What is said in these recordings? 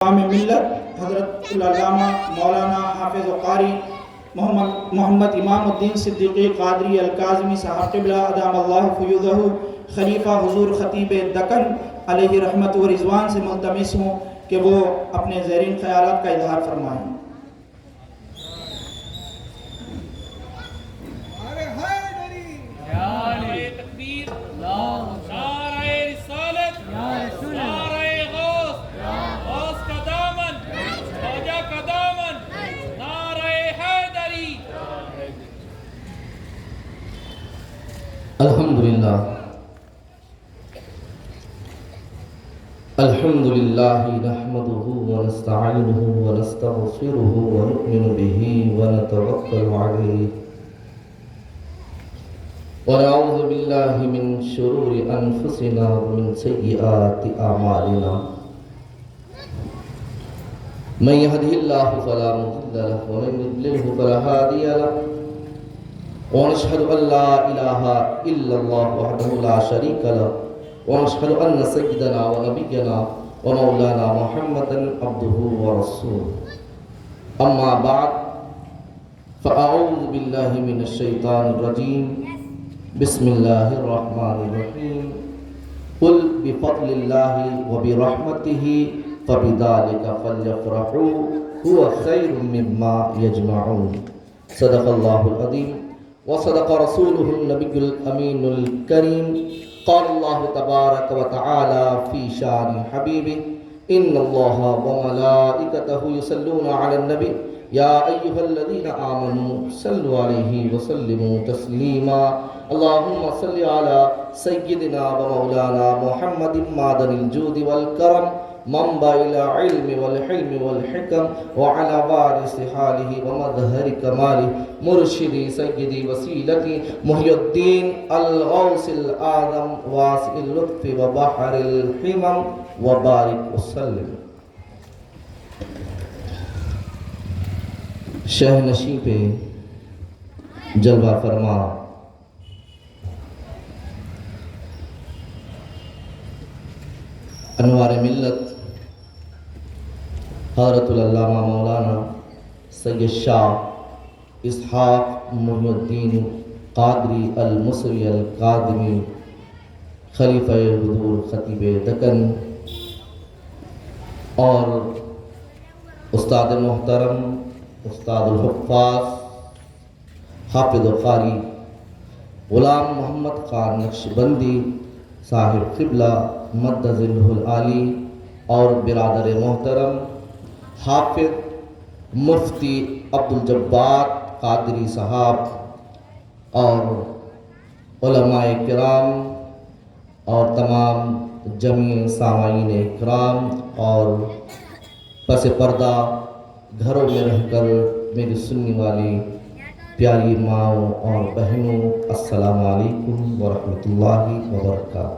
امام ملت حضرت علامہ مولانا حافظ قاری محمد امام الدین صدیقی قادری الکاظمی صاحب قبلہ ادام اللہ فیوضہ خلیفہ حضور خطیب دکن علیہ رحمت و رضوان سے ملتمس ہوں کہ وہ اپنے زیرین خیالات کا اظہار فرمائیں۔ الحمدللہ نحمده ونستعینه ونستغفره ونؤمن به ونتوکل علیہ ونعوذ باللہ من شرور انفسنا ومن سیئات اعمالنا من يهده الله فلا مضل له ومن يضلله فلا هادي له ونشهد ان لا اله الا الله وحده لا شريك له ونشهد أن سيدنا ونبينا ومولانا محمدا عبده ورسوله أما بعد فأعوذ بالله من الشيطان الرجيم بسم الله الرحمن الرحيم قل بفضل الله وبرحمته فبذلك فليفرحوا هو خير مما يجمعون صدق الله العظيم وصدق رسوله النبي الأمين الكريم قال الله تبارك وتعالى في شان حبيبه إن الله وملائكته يصلون على النبي يا أيها الذين آمنوا صلوا عليه وسلموا تسليما اللهم صل على سيدنا ومولانا محمد معدن الجود والكرم منبع العلم والحلم والحكم وعلى وارث حاله ومظهر كماله مرشدي سيدي وسيلتي محي الدين الغوث الأعظم واسع اللطف وبحر الحمم وبارك وسلم۔ شہ نشیں پہ جلوہ فرما انوار ملت حضرت علامہ مولانا سید شاہ اسحاق محی الدین قادری المصری الکاظمی خلیفہ حضور خطیب دکن اور استاد محترم استاد الحفاظ حافظ قاری غلام محمد خان نقشبندی صاحب قبلہ مد ظلہ العالی اور برادر محترم حافظ مفتی عبدالجبار قادری صاحب اور علماء کرام اور تمام جمیع سامعین کرام اور پس پردہ گھروں میں رہ کر میری سننے والی پیاری ماؤں اور بہنوں السلام علیکم ورحمۃ اللہ وبرکاتہ۔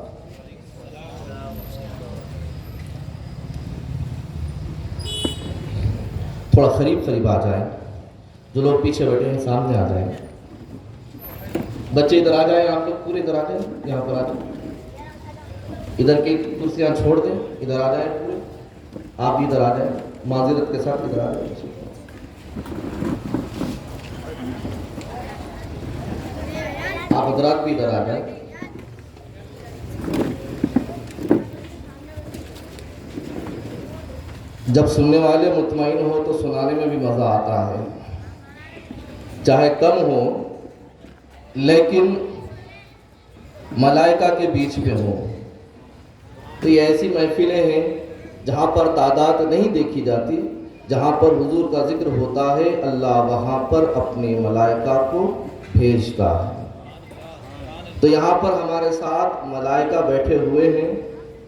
تھوڑا قریب آ جائیں، جو لوگ پیچھے بیٹھے ہیں سامنے آ جائیں، بچے ادھر آ جائیں، آپ لوگ پورے ادھر آ جائیں، یہاں پر آ جائیں، ادھر کی کرسیاں چھوڑ دیں، ادھر آ جائیں پورے، آپ بھی ادھر آ جائیں، معذرت کے ساتھ ادھر آ جائیں۔ آپ حضرات بھی ادھر آ جائیں۔ جب سننے والے مطمئن ہو تو سنانے میں بھی مزہ آتا ہے، چاہے کم ہو لیکن ملائکہ کے بیچ میں ہو۔ تو یہ ایسی محفلیں ہیں جہاں پر تعداد نہیں دیکھی جاتی، جہاں پر حضور کا ذکر ہوتا ہے اللہ وہاں پر اپنے ملائکہ کو بھیجتا ہے۔ تو یہاں پر ہمارے ساتھ ملائکہ بیٹھے ہوئے ہیں،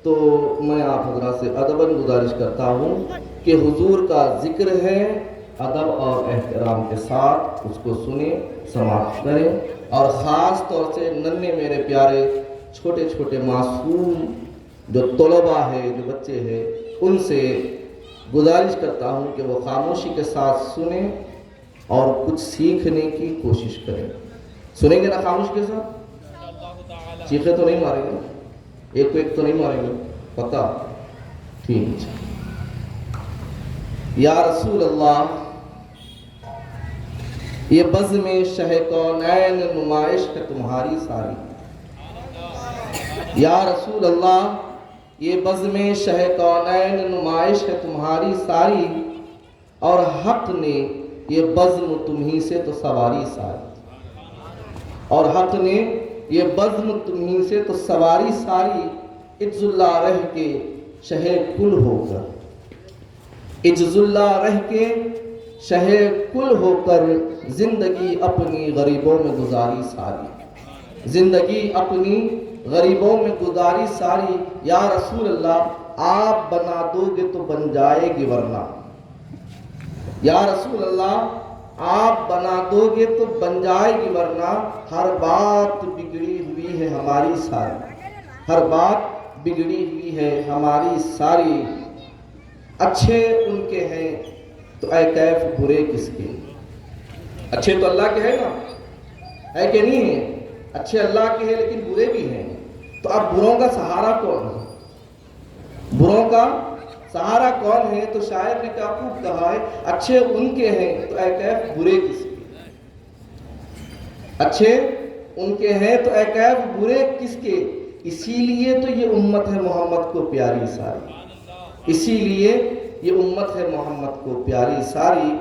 تو میں آپ حضرات سے ادباً گزارش کرتا ہوں کہ حضور کا ذکر ہے، ادب اور احترام کے ساتھ اس کو سنیں، سماعت کریں، اور خاص طور سے ننھے میرے پیارے چھوٹے چھوٹے معصوم جو طلباء ہیں، جو بچے ہیں، ان سے گزارش کرتا ہوں کہ وہ خاموشی کے ساتھ سنیں اور کچھ سیکھنے کی کوشش کریں۔ سنیں گے نا خاموش کے ساتھ؟ چیخے تو نہیں ماریں گے، ایک تو نہیں ماریں گے، پتہ ٹھیک ہے۔ یا رسول اللہ یہ بزم شہ کونین نمائش ہے تمہاری ساری. یا رسول اللہ یہ بزم شہ کونین نمائش ہے تمہاری ساری، اور حق نے یہ بزم تمہیں سے تو سواری ساری. اور حق نے یہ بزم تمہیں سے تو سواری ساری، اجز اللہ رہ کے شہ کل ہو کر، اجز اللہ رہ کے شہ کل ہو کر زندگی اپنی غریبوں میں گزاری ساری. زندگی اپنی غریبوں میں گزاری ساری. یا رسول اللہ آپ بنا دو گے تو بن جائے گی ورنہ. یا رسول اللہ آپ بنا دو گے تو بن جائے گی ورنہ. ہر بات بگڑی ہوئی ہے ہماری ساری، ہر بات بگڑی ہوئی ہے ہماری ساری. اچھے ان کے ہیں تو اے کیف برے کس کے. اچھے تو اللہ کے ہیں نا، ہے کہ نہیں ہیں؟ اچھے اللہ کے ہیں لیکن برے بھی ہیں. تو اب بروں کا سہارا کون ہے؟ بروں کا سہارا کون ہے؟ تو شاعر نے کیا خوب کہا ہے، اچھے ان کے ہیں تو اے کیف برے کس کے. اچھے ان کے ہیں تو اے کیف برے کس کے. اسی لیے تو یہ امت ہے محمد کو پیاری ساری. اسی لیے یہ امت ہے محمد کو پیاری ساری.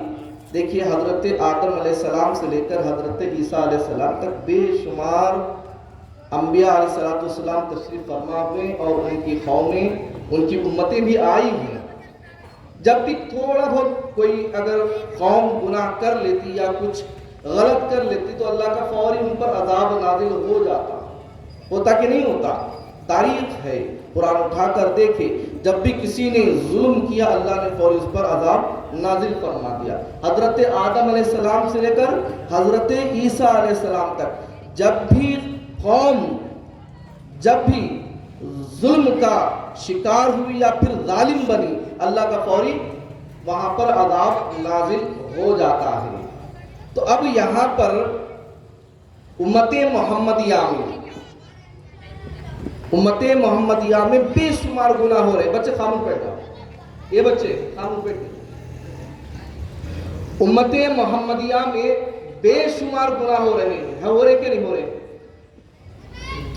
دیکھیے حضرت آدم علیہ السلام سے لے کر حضرت عیسیٰ علیہ السلام تک بے شمار انبیاء علیہ السلام تشریف فرما ہوئے، اور ان کی قومیں، ان کی امتیں بھی آئی ہیں. جب بھی تھوڑا بہت کوئی اگر قوم گناہ کر لیتی یا کچھ غلط کر لیتی تو اللہ کا فوری ان پر عذاب نازل ہو جاتا. ہوتا کہ نہیں ہوتا؟ تاریخ ہے، قرآن اٹھا کر دیکھے، جب بھی کسی نے ظلم کیا اللہ نے فوری اس پر عذاب نازل فرما دیا. حضرت آدم علیہ السلام سے لے کر حضرت عیسیٰ علیہ السلام تک جب بھی قوم جب بھی ظلم کا شکار ہوئی یا پھر ظالم بنی، اللہ کا فوری وہاں پر عذاب نازل ہو جاتا ہے. تو اب یہاں پر امت محمدیہ میں بے شمار گناہ ہو رہے. بچے خاموش بیٹھا، یہ بچے خاموش بیٹھے. امت محمدیہ میں بے شمار گناہ ہو رہے ہیں. ہو رہے کہ نہیں ہو رہے؟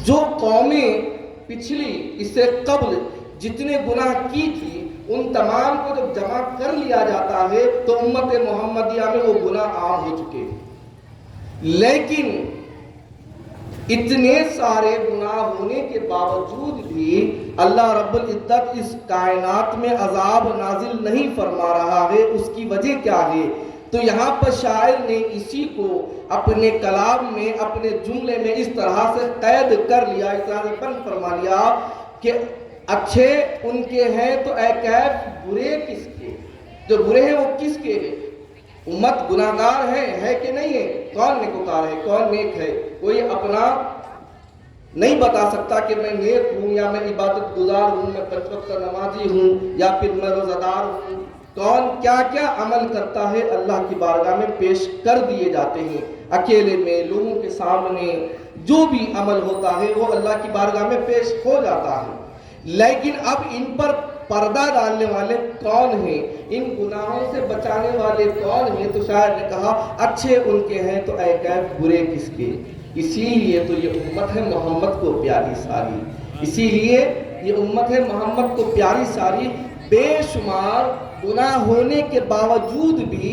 جو قومیں پچھلی اس سے قبل جتنے گناہ کی تھی ان تمام کو جب جمع کر لیا جاتا ہے تو امت محمدیہ میں وہ گناہ عام ہو چکے. لیکن اتنے سارے گناہ ہونے کے باوجود بھی اللہ رب العزت اس کائنات میں عذاب نازل نہیں فرما رہا ہے. اس کی وجہ کیا ہے؟ تو یہاں پر شاعر نے اسی کو اپنے کلام میں، اپنے جملے میں اس طرح سے قید کر لیا، اس طرح سے بند فرما لیا کہ اچھے ان کے ہیں تو اے کیف برے کس کے. جو برے ہیں وہ کس کے ہیں؟ امت گناہگار ہے کہ نہیں ہے؟ کون نیکوکار ہے، کون نیک ہے؟ کوئی اپنا نہیں بتا سکتا کہ میں نیک ہوں یا میں عبادت گزار ہوں، میں 5 وقت نمازی ہوں یا پھر میں روزہ دار ہوں. کون کیا کیا عمل کرتا ہے اللہ کی بارگاہ میں پیش کر دیے جاتے ہیں. اکیلے میں لوگوں کے سامنے جو بھی عمل ہوتا ہے وہ اللہ کی بارگاہ میں پیش ہو جاتا ہے. لیکن اب ان پر پردہ ڈالنے والے کون ہیں؟ ان گناہوں سے بچانے والے کون ہیں؟ تو شاعر نے کہا اچھے ان کے ہیں تو اے کیف برے کس کے. اسی لیے تو یہ امت ہے محمد کو پیاری ساری. اسی لیے یہ امت ہے محمد کو پیاری ساری. بے شمار گناہ ہونے کے باوجود بھی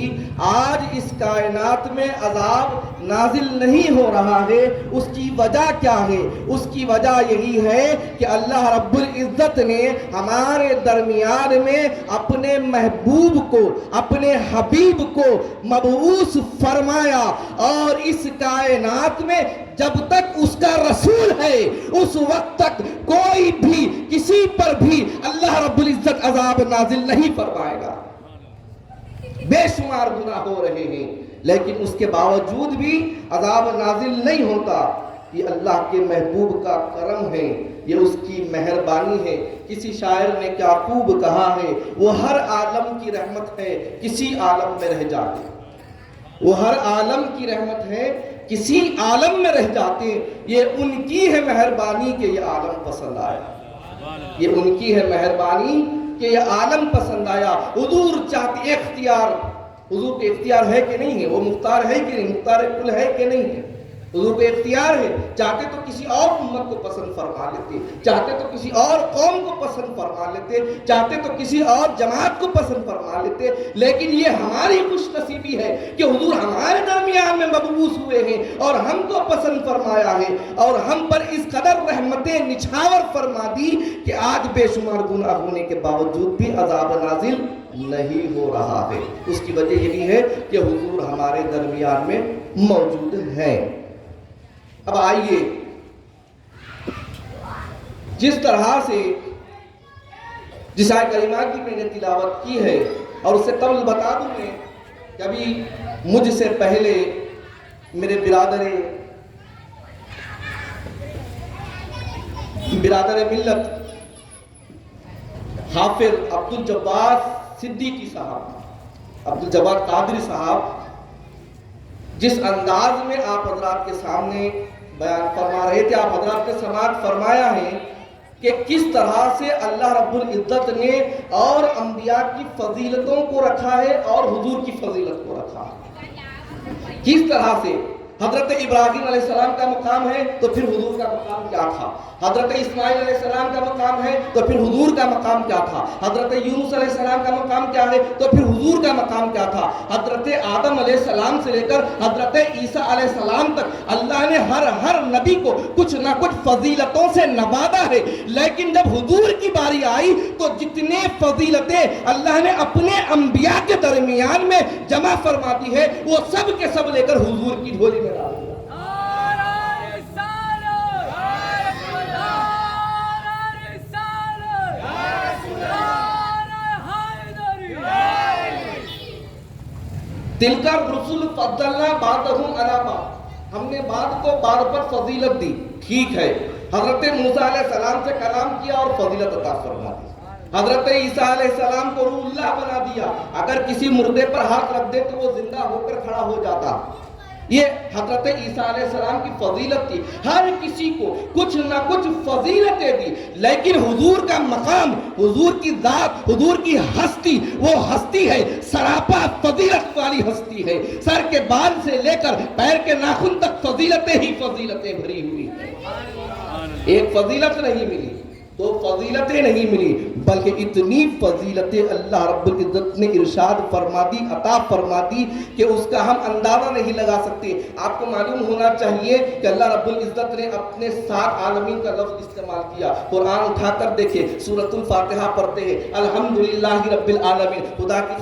آج اس کائنات میں عذاب نازل نہیں ہو رہا ہے. اس کی وجہ کیا ہے؟ اس کی وجہ یہی ہے کہ اللہ رب العزت نے ہمارے درمیان میں اپنے محبوب کو، اپنے حبیب کو مبعوث فرمایا، اور اس کائنات میں جب تک اس کا رسول ہے اس وقت تک کوئی بھی کسی پر بھی اللہ رب العزت عذاب نازل نہیں فرمائے گا. بے شمار گناہ ہو رہے ہیں لیکن اس کے باوجود بھی عذاب نازل نہیں ہوتا. یہ اللہ کے محبوب کا کرم ہے، یہ اس کی مہربانی ہے. کسی شاعر نے کیا خوب کہا ہے، وہ ہر عالم کی رحمت ہے کسی عالم میں رہ جاتے. وہ ہر عالم کی رحمت ہے کسی عالم میں رہ جاتے. یہ ان کی ہے مہربانی کہ یہ عالم پسند آیا. یہ ان کی ہے مہربانی کہ یہ عالم پسند آیا. حضور چاہتے اختیار، حضور کے اختیار ہے کہ نہیں ہے؟ وہ مختار ہے کہ نہیں؟ مختار کل ہے کہ نہیں ہے؟ حضور کو اختیار ہے. چاہتے تو کسی اور امت کو پسند فرما لیتے، چاہتے تو کسی اور قوم کو پسند فرما لیتے، چاہتے تو کسی اور جماعت کو پسند فرما لیتے، لیکن یہ ہماری خوش نصیبی ہے کہ حضور ہمارے درمیان میں مبعوث ہوئے ہیں اور ہم کو پسند فرمایا ہے اور ہم پر اس قدر رحمتیں نچھاور فرما دی کہ آج بے شمار گناہ ہونے کے باوجود بھی عذاب نازل نہیں ہو رہا ہے. اس کی وجہ یہ بھی ہے کہ حضور ہمارے درمیان میں موجود ہیں. اب آئیے، جس طرح سے جس آیت کریمہ کی میں نے تلاوت کی ہے، اور اس سے قبل بتا دوں میں کہ ابھی مجھ سے پہلے میرے برادر ملت حافظ عبدالجبار صدیقی صاحب، عبدالجبار قادری صاحب، جس انداز میں آپ حضرات کے سامنے بیان فرما رہے تھے، آپ حضرات نے سماعت فرمایا ہے کہ کس طرح سے اللہ رب العزت نے اور انبیاء کی فضیلتوں کو رکھا ہے اور حضور کی فضیلت کو رکھا ہے. کس طرح سے حضرت ابراہیم علیہ السلام کا مقام ہے تو پھر حضور کا مقام کیا تھا، حضرت اسماعیل علیہ السلام کا مقام ہے تو پھر حضور کا مقام کیا تھا، حضرت یونس علیہ السلام کا مقام کیا ہے تو پھر حضور کا مقام کیا تھا، حضرت آدم علیہ السلام سے لے کر حضرت عیسیٰ علیہ السلام تک اللہ نے ہر نبی کو کچھ نہ کچھ فضیلتوں سے نوازا ہے. لیکن جب حضور کی باری آئی تو جتنے فضیلتیں اللہ نے اپنے انبیاء کے درمیان میں جمع فرما دی ہے وہ سب کے سب لے کر حضور کی جھولی میں ڈال دیا. تلک الرسل فضلنا بعضهم علی بعض، ہم نے بعض کو بعض پر فضیلت دی. ٹھیک ہے، حضرت موسیٰ علیہ السلام سے کلام کیا اور فضیلت عطا فرما دی. حضرت عیسیٰ علیہ السلام کو روح اللہ بنا دیا، اگر کسی مردے پر ہاتھ رکھ دے تو وہ زندہ ہو کر کھڑا ہو جاتا. یہ حضرت عیسیٰ علیہ السلام کی فضیلت تھی. ہر کسی کو کچھ نہ کچھ فضیلتیں دی، لیکن حضور کا مقام، حضور کی ذات، حضور کی ہستی، وہ ہستی ہے سراپا فضیلت والی ہستی ہے. سر کے بال سے لے کر پیر کے ناخن تک فضیلتیں ہی فضیلتیں بھری ہوئی ہیں. ایک فضیلت نہیں ملی، دو فضیلتیں نہیں ملی، بلکہ اتنی فضیلتیں اللہ رب العزت نے ارشاد فرما دی، عطا فرما دی کہ اس کا ہم اندازہ نہیں لگا سکتے. آپ کو معلوم ہونا چاہیے کہ اللہ رب العزت نے اپنے 7 عالمین کا لفظ استعمال کیا. قرآن اٹھا کر دیکھیں، سورۃ الفاتحہ پڑھتے ہیں الحمدللہ رب العالمین. خدا کی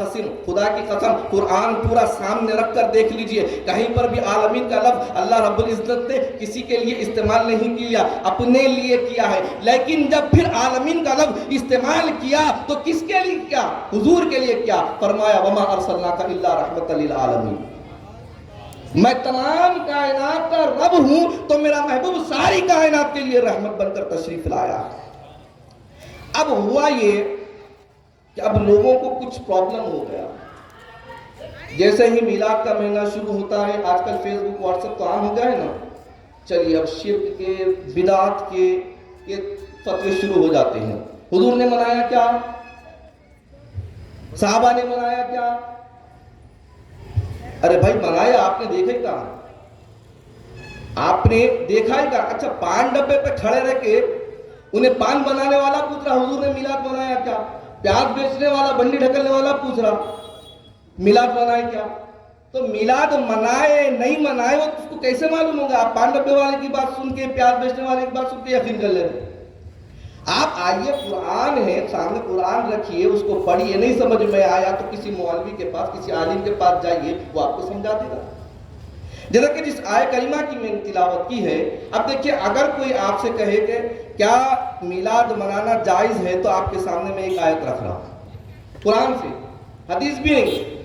قسم قرآن پورا سامنے رکھ کر دیکھ لیجئے، کہیں پر بھی عالمین کا لفظ اللہ رب العزت نے کسی کے لیے استعمال نہیں کیا، اپنے لیے کیا ہے. لیکن جب پھر عالمین کا لفظ استعمال کیا تو کس کے لیے کیا؟ حضور کے لیے کیا؟ فرمایا وما ارسلناک الا رحمۃ للعالمین. میں تمام کائنات کا رب ہوں تو میرا محبوب ساری کائنات کے لیے رحمت بن کر تشریف لایا. اب ہوا یہ کہ اب لوگوں کو کچھ پرابلم ہو گیا. جیسے ہی میلاد کا مہینہ شروع ہوتا ہے، آج کل فیس بک واٹس ایپ تو عام ہو گیا ہے نا، چلیے اب شرک کے، بدعات کے یہ فتوے شروع ہو جاتے ہیں. حضور نے منایا کیا؟ صحابہ نے منایا کیا؟ ارے بھائی منایا آپ نے دیکھا ہی کہاں؟ آپ نے دیکھا ہی کہاں؟ اچھا پان ڈبے پہ کھڑے رہ کے انہیں پان بنانے والا پوچھ رہا حضور نے میلاد منایا کیا؟ پیاز بیچنے والا، بنڈی ڈھکلنے والا پوچھ رہا میلاد منائے کیا؟ تو میلاد منائے نہیں منائے وہ اس کو کیسے معلوم ہوگا؟ آپ پان ڈبے والے کی بات سن کے، پیاز بیچنے والے کی بات سن کے یقین کر لیں. آپ آئیے، قرآن ہے سامنے، قرآن رکھیے، اس کو پڑھیے. نہیں سمجھ میں آیا تو کسی مولوی کے پاس، کسی عالم کے پاس جائیے، وہ آپ کو سمجھا دے گا. جیسا کہ جس آیت کریمہ کی میں نے تلاوت کی ہے، اب دیکھیے اگر کوئی آپ سے کہے کہ کیا میلاد منانا جائز ہے، تو آپ کے سامنے میں ایک آیت رکھ رہا ہوں قرآن سے، حدیث بھی نہیں.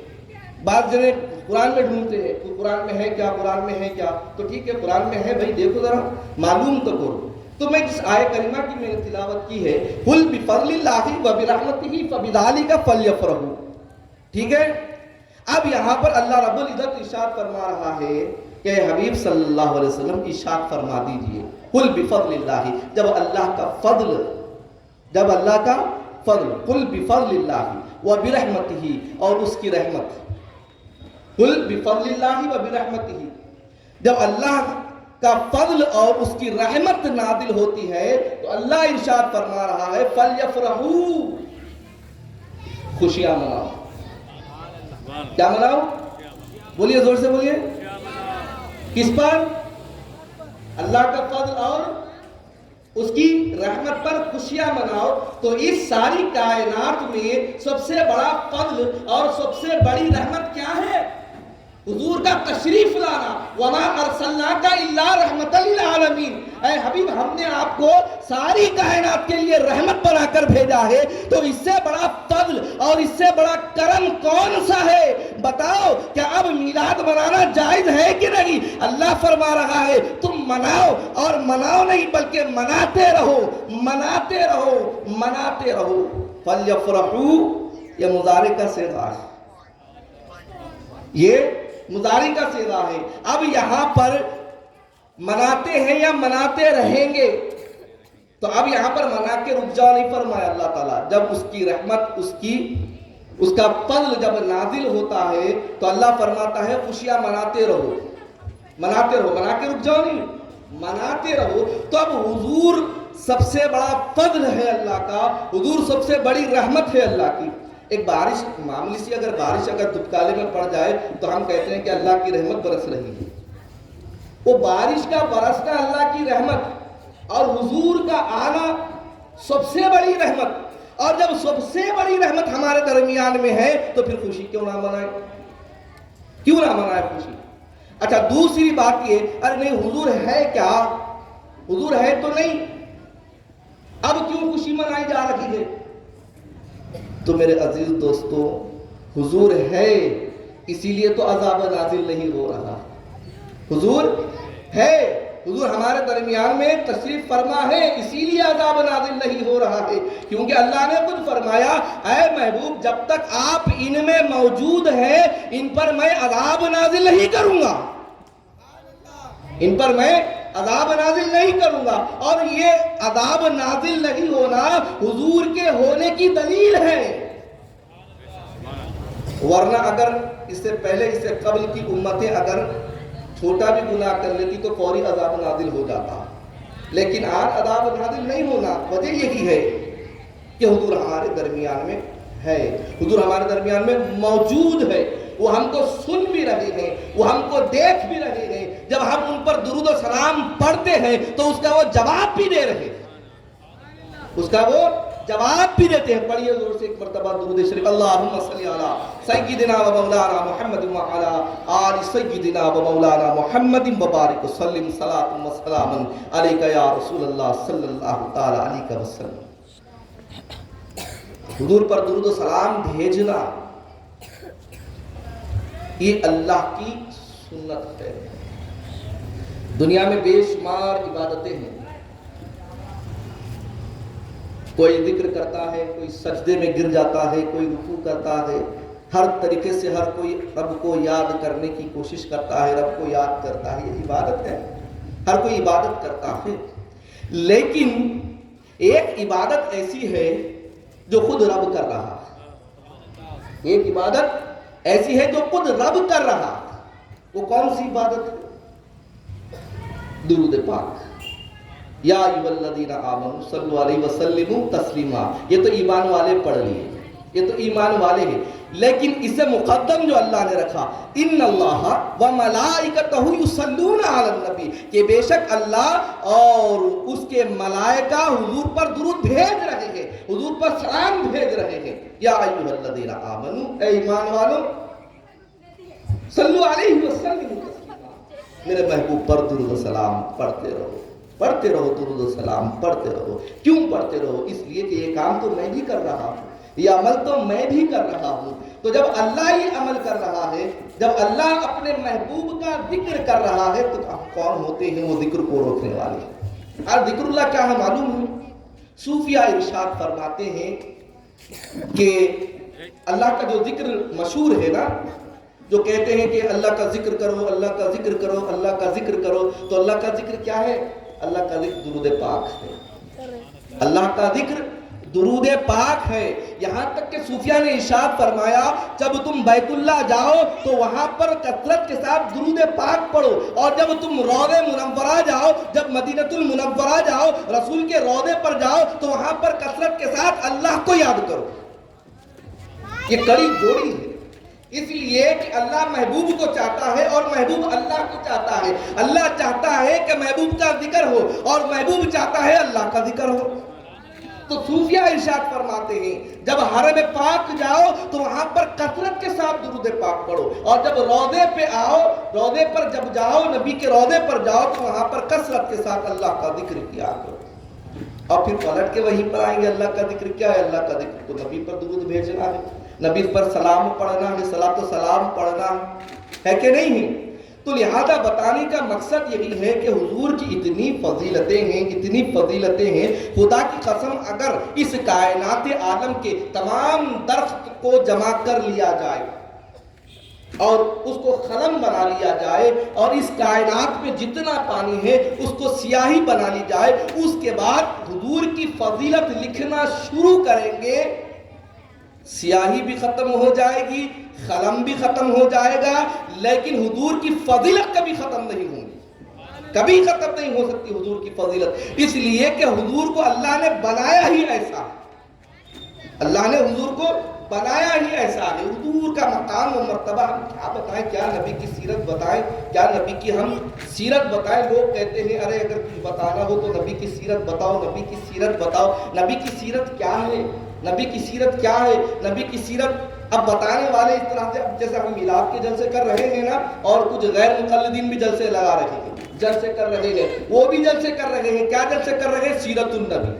بعض جنے قرآن میں ڈھونڈتے ہیں قرآن میں ہے کیا، قرآن میں ہے کیا. تو ٹھیک ہے قرآن میں ہے بھائی، دیکھو ذرا معلوم تو کرو. تو میں جس آیت کریمہ کی میں نے تلاوت کی ہے، قُلْ بِفَضْلِ اللَّهِ وَبِرَحْمَتِهِ فَبِذَلِكَ فَلْيَفْرَحُوا. ٹھیک ہے، اب یہاں پر اللہ رب العزت ارشاد فرما رہا ہے کہ حبیب صلی اللہ علیہ وسلم ارشاد فرما دیجئے قُلْ بِفَضْلِ اللَّهِ. جب اللہ کا فضل قل بفضل اللہ و برحمتہ، اور اس کی رحمت، قل بفضل اللہ و برحمتہ، جب اللہ کا فضل اور اس کی رحمت نازل ہوتی ہے تو اللہ ارشاد فرما رہا ہے فَلْيَفْرَحُوا، خوشیاں مناؤ۔ کیا مناؤ؟ بولیے زور سے بولیے، کس پر؟ اللہ کا فضل اور اس کی رحمت پر خوشیاں مناؤ۔ تو اس ساری کائنات میں سب سے بڑا فضل اور سب سے بڑی رحمت کیا ہے؟ حضور کا تشریف لانا۔ وَمَا أَرْسَلْنَاكَ إِلَّا رَحْمَةً لِلْعَالَمِينَ، اے حبیب ہم نے آپ کو ساری کائنات کے لیے رحمت بنا کر بھیجا ہے، تو اس سے بڑا فضل اور اس سے بڑا کرم کون سا ہے؟ بتاؤ، کیا اب میلاد منانا جائز ہے کہ نہیں؟ اللہ فرما رہا ہے تم مناؤ، اور مناؤ نہیں بلکہ مناتے رہو، مناتے رہو، مناتے رہو۔ فَلْيَفْرَحُوا، یہ مضارع کا صیغہ ہے، یہ مضارع کا صیغہ ہے۔ اب یہاں پر مناتے ہیں یا مناتے رہیں گے، تو اب یہاں پر منا کے رک جاؤ نہیں فرمایا اللہ تعالیٰ۔ جب اس کی رحمت، اس کا فضل جب نازل ہوتا ہے تو اللہ فرماتا ہے خوشیاں مناتے رہو، مناتے رہو، منا کے رک جاؤ نہیں، مناتے رہو۔ تو اب حضور سب سے بڑا فضل ہے اللہ کا، حضور سب سے بڑی رحمت ہے اللہ کی۔ ایک بارش، معمولی سی اگر بارش اگر دھتکالے میں پڑ جائے تو ہم کہتے ہیں کہ اللہ کی رحمت برس رہی ہے۔ وہ بارش کا برسنا اللہ کی رحمت، اور حضور کا آنا سب سے بڑی رحمت۔ اور جب سب سے بڑی رحمت ہمارے درمیان میں ہے تو پھر خوشی کیوں نہ منائے؟ کیوں نہ منائے خوشی؟ اچھا، دوسری بات یہ، ارے نہیں حضور ہے کیا؟ حضور ہے تو نہیں، اب کیوں خوشی منائی جا رہی ہے؟ تو میرے عزیز دوستو، حضور ہے اسی لیے تو عذاب نازل نہیں ہو رہا۔ حضور ہے، حضور ہمارے درمیان میں تشریف فرما ہے، اسی لیے عذاب نازل نہیں ہو رہا ہے، کیونکہ اللہ نے خود فرمایا اے محبوب جب تک آپ ان میں موجود ہیں ان پر میں عذاب نازل نہیں کروں گا، ان پر میں عذاب نازل نہیں کروں گا۔ اور یہ عذاب نازل نہیں ہونا حضور کے ہونے کی دلیل ہے، ورنہ اگر اس سے پہلے، اس سے قبل کی امتیں اگر چھوٹا بھی گناہ کر لیتی تو فوری عذاب نازل ہو جاتا، لیکن آج عذاب نازل نہیں ہونا وجہ یہی ہے کہ حضور ہمارے درمیان میں ہے، حضور ہمارے درمیان میں موجود ہے، وہ ہم کو سن بھی رہے ہیں، وہ ہم کو دیکھ بھی رہے ہیں، جب ہم ان پر درود و سلام پڑھتے ہیں تو اس کا وہ جواب بھی دے رہے ہیں، اس کا وہ جواب بھی دیتے ہیں۔ پڑھیے زور سے ایک مرتبہ درود شریف، اللہم صلی علی سیدنا و مولانا محمد وعلی آل سیدنا و مولانا محمد وبارک وسلم صلاۃ و سلام علیک یا رسول اللہ صلی اللہ تعالی علیہ وسلم۔ حضور پر درود و سلام بھیجنا یہ اللہ کی سنت ہے۔ دنیا میں بے شمار عبادتیں ہیں، کوئی ذکر کرتا ہے، کوئی سجدے میں گر جاتا ہے، کوئی رکوع کرتا ہے، ہر طریقے سے ہر کوئی رب کو یاد کرنے کی کوشش کرتا ہے، رب کو یاد کرتا ہے، یہ عبادت ہے، ہر کوئی عبادت کرتا ہے۔ لیکن ایک عبادت ایسی ہے جو خود رب کر رہا ہے، ایک عبادت ایسی ہے جو خود رب کر رہا ہے، وہ کون سی عبادت ہے؟ درود پاک، یا ایھا الذین آمنوا صلوا علیہ وسلموا تسلیما۔ یہ تو ایمان والے پڑھ لیے، یہ تو ایمان والے ہیں، لیکن اسے مقدم جو اللہ نے رکھا، ان اللہ و ملائکتہ یصلون علی النبی، کہ بے شک اللہ اور اس کے ملائکہ حضور پر درود بھیج رہے ہیں، حضور پر سلام بھیج رہے ہیں۔ یا ایھا الذین آمنوا، اے ایمان والو، صلوا علیہ وسلموا تسلیما، میرے محبوب پر درود و سلام پڑھتے رہو، پڑھتے رہو، درود و سلام پڑھتے رہو۔ کیوں پڑھتے رہو؟ اس لیے کہ یہ کام تو میں بھی کر رہا ہوں، یہ عمل تو میں بھی کر رہا ہوں۔ تو جب اللہ یہ عمل کر رہا ہے، جب اللہ اپنے محبوب کا ذکر کر رہا ہے، تو کون ہوتے ہیں وہ ذکر کو روکنے والے؟ اور ذکر اللہ کیا ہے معلوم ہے؟ صوفیہ ارشاد فرماتے ہیں کہ اللہ کا جو ذکر مشہور ہے نا، جو کہتے ہیں کہ اللہ کا ذکر کرو، اللہ کا ذکر کرو، اللہ کا ذکر کرو، تو اللہ کا ذکر کیا ہے؟ اللہ کا ذکر درود پاک ہے، اللہ کا ذکر درود پاک ہے. یہاں تک کہ صوفیہ نے ارشاد فرمایا جب تم بیت اللہ جاؤ تو وہاں پر کثرت کے ساتھ درود پاک پڑھو, اور جب تم روضہ منورہ جاؤ, جب مدینۃ المنورہ جاؤ, رسول کے روضے پر جاؤ تو وہاں پر کثرت کے ساتھ اللہ کو یاد کرو. یہ کڑی جوڑی ہے, اس لیے کہ اللہ محبوب کو چاہتا ہے اور محبوب اللہ کو چاہتا ہے. اللہ چاہتا ہے کہ محبوب کا ذکر ہو اور محبوب چاہتا ہے اللہ کا ذکر ہو. تو صوفیہ ارشاد فرماتے ہیں جب حرم پاک جاؤ تو وہاں پر کثرت کے ساتھ درود پاک پڑھو, اور جب روضے پہ آؤ, روضے پر جب جاؤ, نبی کے روضے پر جاؤ تو وہاں پر کثرت کے ساتھ اللہ کا ذکر کیا کرو. اور پھر پلٹ کے وہیں پر آئیں گے, اللہ کا ذکر کیا ہے, اللہ کا ذکر تو نبی پر درود بھیجنا ہے, نبی پر سلام پڑھنا ہے, صلاۃ و سلام پڑھنا ہے کہ نہیں ہے. تو لہذا بتانے کا مقصد یہی ہے کہ حضور کی اتنی فضیلتیں ہیں, اتنی فضیلتیں ہیں, خدا کی قسم اگر اس کائنات عالم کے تمام درخت کو جمع کر لیا جائے اور اس کو قلم بنا لیا جائے اور اس کائنات میں جتنا پانی ہے اس کو سیاہی بنا لی جائے, اس کے بعد حضور کی فضیلت لکھنا شروع کریں گے, سیاہی بھی ختم ہو جائے گی, قلم بھی ختم ہو جائے گا, لیکن حضور کی فضیلت کبھی ختم نہیں ہوگی, کبھی ختم نہیں ہو سکتی حضور کی فضیلت. اس لیے کہ حضور کو اللہ نے بنایا ہی ایسا, اللہ نے حضور کو بنایا ہی ایسا ہے. حضور کا مقام و مرتبہ ہم کیا بتائیں, کیا نبی کی سیرت بتائیں, کیا نبی کی ہم سیرت بتائیں. لوگ کہتے ہیں ارے اگر کچھ بتانا ہو تو نبی کی سیرت بتاؤ, نبی کی سیرت بتاؤ. نبی کی سیرت کیا ہے, نبی کی سیرت کیا ہے, نبی کی سیرت اب بتانے والے اس طرح سے, جیسے ہم میلاد کے جلسے کر رہے ہیں نا, اور کچھ غیر مقلدین بھی جلسے لگا رہے ہیں, جلسے کر رہے ہیں, وہ بھی جلسے کر رہے ہیں. کیا جلسے کر رہے ہیں, سیرت النبی,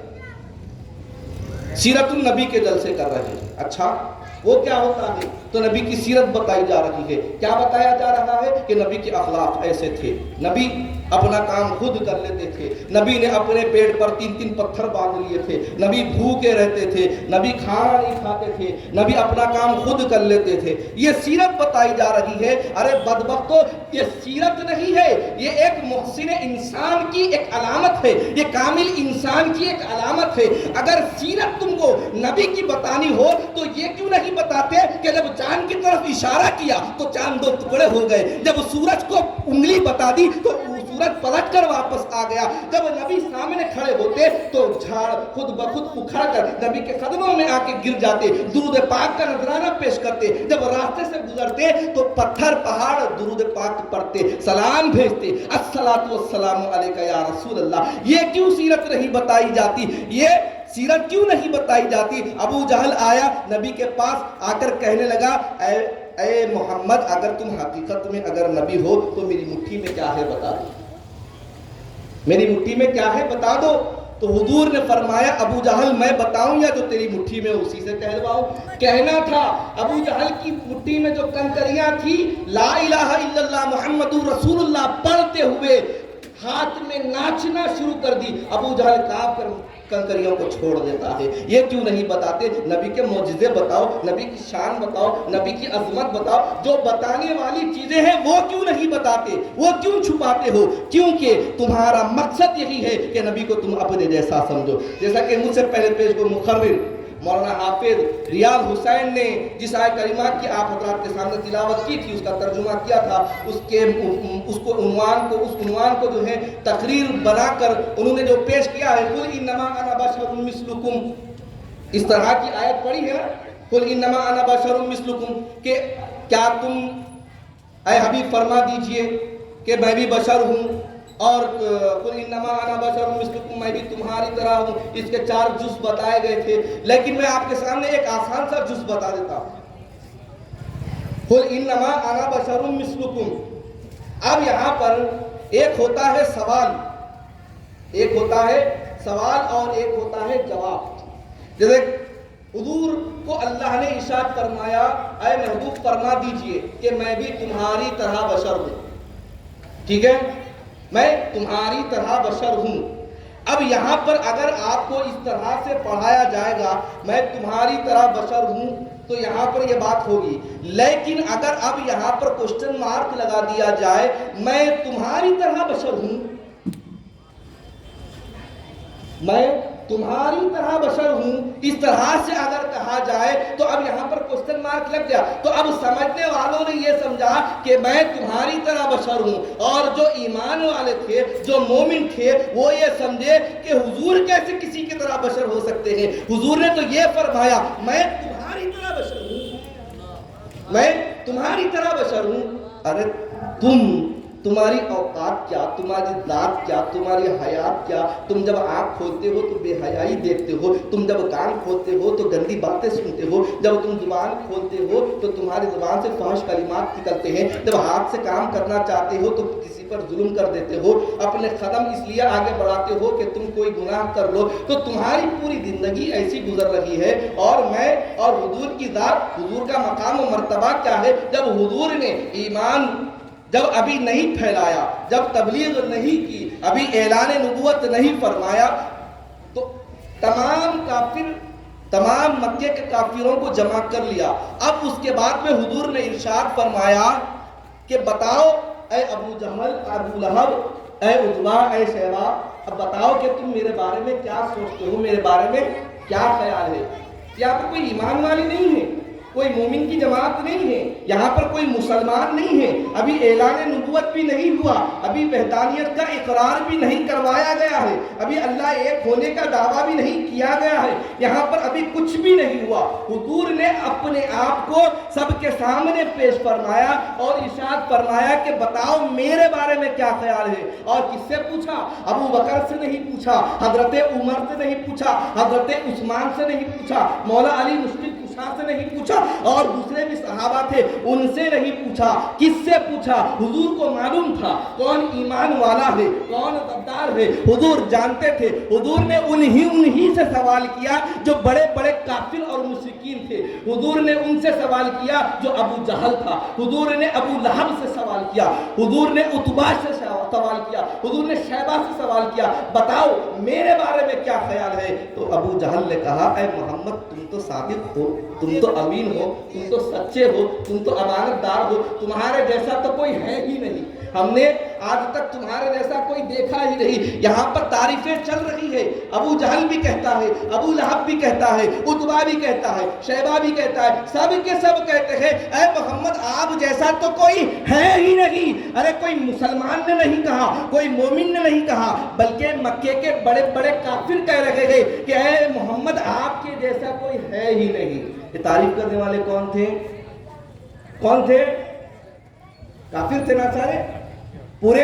سیرت النبی کے جلسے کر رہے ہیں. اچھا وہ کیا ہوتا ہے, تو نبی کی سیرت بتائی جا رہی ہے. کیا بتایا جا رہا ہے کہ نبی کے اخلاق ایسے تھے, نبی اپنا کام خود کر لیتے تھے, نبی نے اپنے پیٹ پر 3 پتھر باندھ لیے تھے, نبی بھوکے رہتے تھے, نبی کھانا نہیں کھاتے تھے, نبی اپنا کام خود کر لیتے تھے. یہ سیرت بتائی جا رہی ہے. ارے بدبختو, یہ سیرت نہیں ہے, یہ ایک محسن انسان کی ایک علامت ہے, یہ کامل انسان کی ایک علامت ہے. اگر سیرت تم کو نبی کی بتانی ہو تو یہ کیوں نہیں بتاتے کہ جب چاند کی طرف اشارہ کیا تو چاند 2 ٹکڑے ہو گئے, جب سورج کو انگلی بتا دی تو سورج پلٹ کر واپس آ گیا, جب نبی سامنے کھڑے ہوتے تو جھاڑ خود بخود اکھڑ کر نبی کے قدموں میں آ کے گر جاتے, درود پاک کا نذرانہ پیش کرتے, جب راستے سے گزرتے تو پتھر پہاڑ درود پاک پڑھتے, سلام بھیجتے, الصلاۃ والسلام علیک یا رسول اللہ. یہ کیوں سیرت نہیں بتائی جاتی, یہ سیرت کیوں نہیں بتائی جاتی. ابو جہل آیا نبی کے پاس, آ کر کہنے لگا اے محمد اگر تم حقیقت میں اگر نبی ہو تو میری مٹھی میں کیا ہے بتا دو, میری مٹھی میں کیا ہے بتا دو. تو حضور نے فرمایا ابو جہل میں بتاؤں یا جو تیری مٹھی میں اسی سے کہلواؤں. کہنا تھا ابو جہل کی مٹھی میں جو کنکریاں تھی لا الہ الا اللہ محمد رسول اللہ پڑھتے ہوئے ہاتھ میں ناچنا شروع کر دی. ابو جہل کانپ کر کنکریوں کو چھوڑ دیتا ہے. یہ کیوں نہیں بتاتے, نبی کے معجزے بتاؤ, نبی کی شان بتاؤ, نبی کی عظمت بتاؤ. جو بتانے والی چیزیں ہیں وہ کیوں نہیں بتاتے, وہ کیوں چھپاتے ہو؟ کیونکہ تمہارا مقصد یہی ہے کہ نبی کو تم اپنے جیسا سمجھو. جیسا کہ مجھ سے پہلے پیش کو مقرر مولانا حافظ ریاض حسین نے جس آیت کریمہ کی آپ حضرات کے سامنے تلاوت کی تھی, اس کا ترجمہ کیا تھا, اس عنوان کو جو ہے تقریر بنا کر انہوں نے جو پیش کیا ہے, قل انما انا بشر مثلکم, اس طرح کی آیت پڑھی ہے نا, قل انما انا بشر مثلکم, کہ کیا تم اے حبیب فرما دیجئے کہ میں بھی بشر ہوں, اور قل انما انا بشر مثلکم, میں بھی تمہاری طرح ہوں. اس کے 4 جز بتائے گئے تھے, لیکن میں آپ کے سامنے ایک آسان سا جز بتا دیتا ہوں. قل انما انا بشر مثلکم. اب یہاں پر ایک ہوتا ہے سوال, ایک ہوتا ہے سوال اور ایک ہوتا ہے جواب. جیسے حضور کو اللہ نے ارشاد فرمایا اے محبوب فرما دیجئے کہ میں بھی تمہاری طرح بشر ہوں. ٹھیک ہے, میں تمہاری طرح بشر ہوں. اب یہاں پر اگر آپ کو اس طرح سے پڑھایا جائے گا میں تمہاری طرح بشر ہوں تو یہاں پر یہ بات ہوگی. لیکن اگر اب یہاں پر کوشچن مارک لگا دیا جائے میں تمہاری طرح بشر ہوں, میں تمہاری طرح بشر ہوں، اس طرح سے اگر کہا جائے تو اب یہاں پر کوسچن مارک لگ گیا. تو اب سمجھنے والوں نے یہ سمجھا کہ میں تمہاری طرح بشر ہوں، اور جو ایمان والے تھے، جو مومن تھے، وہ یہ سمجھے کہ حضور کیسے کسی کی طرح بشر ہو سکتے ہیں. حضور نے تو یہ فرمایا میں تمہاری طرح بشر ہوں، میں تمہاری طرح بشر ہوں. ارے تمہاری اوقات کیا، تمہاری ذات کیا، تمہاری حیات کیا؟ تم جب آنکھ کھولتے ہو تو بے حیائی دیکھتے ہو، تم جب کان کھولتے ہو تو گندی باتیں سنتے ہو، جب تم زبان کھولتے ہو تو تمہاری زبان سے فحش کلمات نکلتے ہیں، جب ہاتھ سے کام کرنا چاہتے ہو تو کسی پر ظلم کر دیتے ہو، اپنے قدم اس لیے آگے بڑھاتے ہو کہ تم کوئی گناہ کر لو. تو تمہاری پوری زندگی ایسی گزر رہی ہے. اور میں اور حضور کی ذات، حضور کا مقام و مرتبہ کیا ہے؟ جب حضور نے ایمان جب ابھی نہیں پھیلایا، جب تبلیغ نہیں کی، ابھی اعلان نبوت نہیں فرمایا، تو تمام مکے کے کافروں کو جمع کر لیا. اب اس کے بعد میں حضور نے ارشاد فرمایا کہ بتاؤ اے ابو جہل، ابو لہب، اے عتبہ، اے شیبہ، اب بتاؤ کہ تم میرے بارے میں کیا سوچتے ہو، میرے بارے میں کیا خیال ہے. یہاں پر کوئی ایمان والی نہیں ہے، کوئی مومن کی جماعت نہیں ہے، یہاں پر کوئی مسلمان نہیں ہے، ابھی اعلان نبوت بھی نہیں ہوا، ابھی وحدانیت کا اقرار بھی نہیں کروایا گیا ہے، ابھی اللہ ایک ہونے کا دعویٰ بھی نہیں کیا گیا ہے، یہاں پر ابھی کچھ بھی نہیں ہوا. حضور نے اپنے آپ کو سب کے سامنے پیش فرمایا اور ارشاد فرمایا کہ بتاؤ میرے بارے میں کیا خیال ہے. اور کس سے پوچھا؟ ابو بکر سے نہیں پوچھا، حضرت عمر سے نہیں پوچھا، حضرت عثمان سے نہیں پوچھا، مولا علی مشکل کشا سے نہیں پوچھا، اور دوسرے بھی صحابہ تھے ان سے نہیں پوچھا. کس سے پوچھا؟ حضور کو معلوم تھا کون ایمان والا ہے، کون غدار ہے. حضور جانتے تھے. حضور نے انہی سے سوال کیا جو بڑے بڑے کافر اور مشرکین تھے. حضور نے ان سے سوال کیا جو ابو جہل تھا. حضور نے ابو لہب سے سوال کیا. حضور نے عتبہ سے سوال کیا. حضور نے شیبہ سے سوال کیا، بتاؤ میرے بارے میں کیا خیال ہے. تو ابو جہل نے کہا اے محمد تم تو صادق ہو، تم تو امین ہو، تم تو سچے ہو، تم تو امانت دار ہو، تمہارے جیسا تو کوئی ہے ہی نہیں، ہم نے آج تک تمہارے جیسا کوئی دیکھا ہی نہیں. یہاں پر تعریفیں چل رہی ہے. ابو جہل بھی کہتا ہے، ابو لہب بھی کہتا ہے، عتبہ بھی کہتا ہے، شیبہ بھی کہتا ہے، سب کے سب کہتے ہیں اے محمد آپ جیسا تو کوئی ہے ہی نہیں. ارے کوئی مسلمان نے نہیں کہا، کوئی مومن نے نہیں کہا، بلکہ مکے کے بڑے بڑے کافر کہہ رہے ہیں کہ اے محمد آپ کے جیسا کوئی ہے ہی نہیں. یہ تعریف کرنے والے کون تھے؟ کون تھے؟ کافر تھے نا سارے، پورے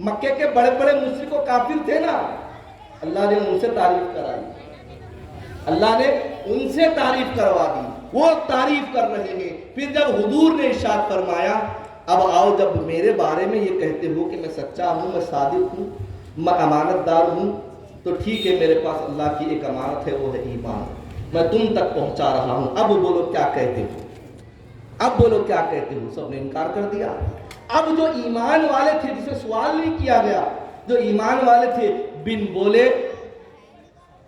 مکے کے بڑے بڑے مشرک و کافر تھے نا. اللہ نے ان سے تعریف کرائی، اللہ نے ان سے تعریف کروا دی، وہ تعریف کر رہے ہیں. پھر جب حضور نے ارشاد فرمایا اب آؤ جب میرے بارے میں یہ کہتے ہو کہ میں سچا ہوں، میں صادق ہوں، میں امانت دار ہوں، تو ٹھیک ہے میرے پاس اللہ کی ایک امانت ہے، وہ ہے ایمان، میں تم تک پہنچا رہا ہوں. اب بولو کیا کہتے ہو، اب بولو کیا کہتے ہو. سب نے انکار کر دیا. اب جو ایمان والے تھے جسے سوال نہیں کیا گیا، جو ایمان والے تھے بن بولے،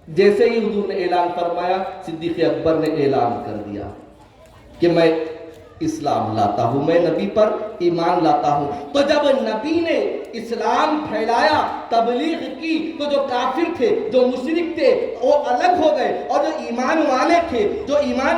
جیسے ہی حضور نے اعلان فرمایا صدیق اکبر نے اعلان کر دیا کہ میں اسلام لاتا ہوں، میں نبی پر ایمان لاتا ہوں. تو جب نبی نے اسلام پھیلایا، تبلیغ کی، تو جو کافر تھے، جو مشرک تھے، وہ الگ ہو گئے، اور جو ایمان والے تھے، جو ایمان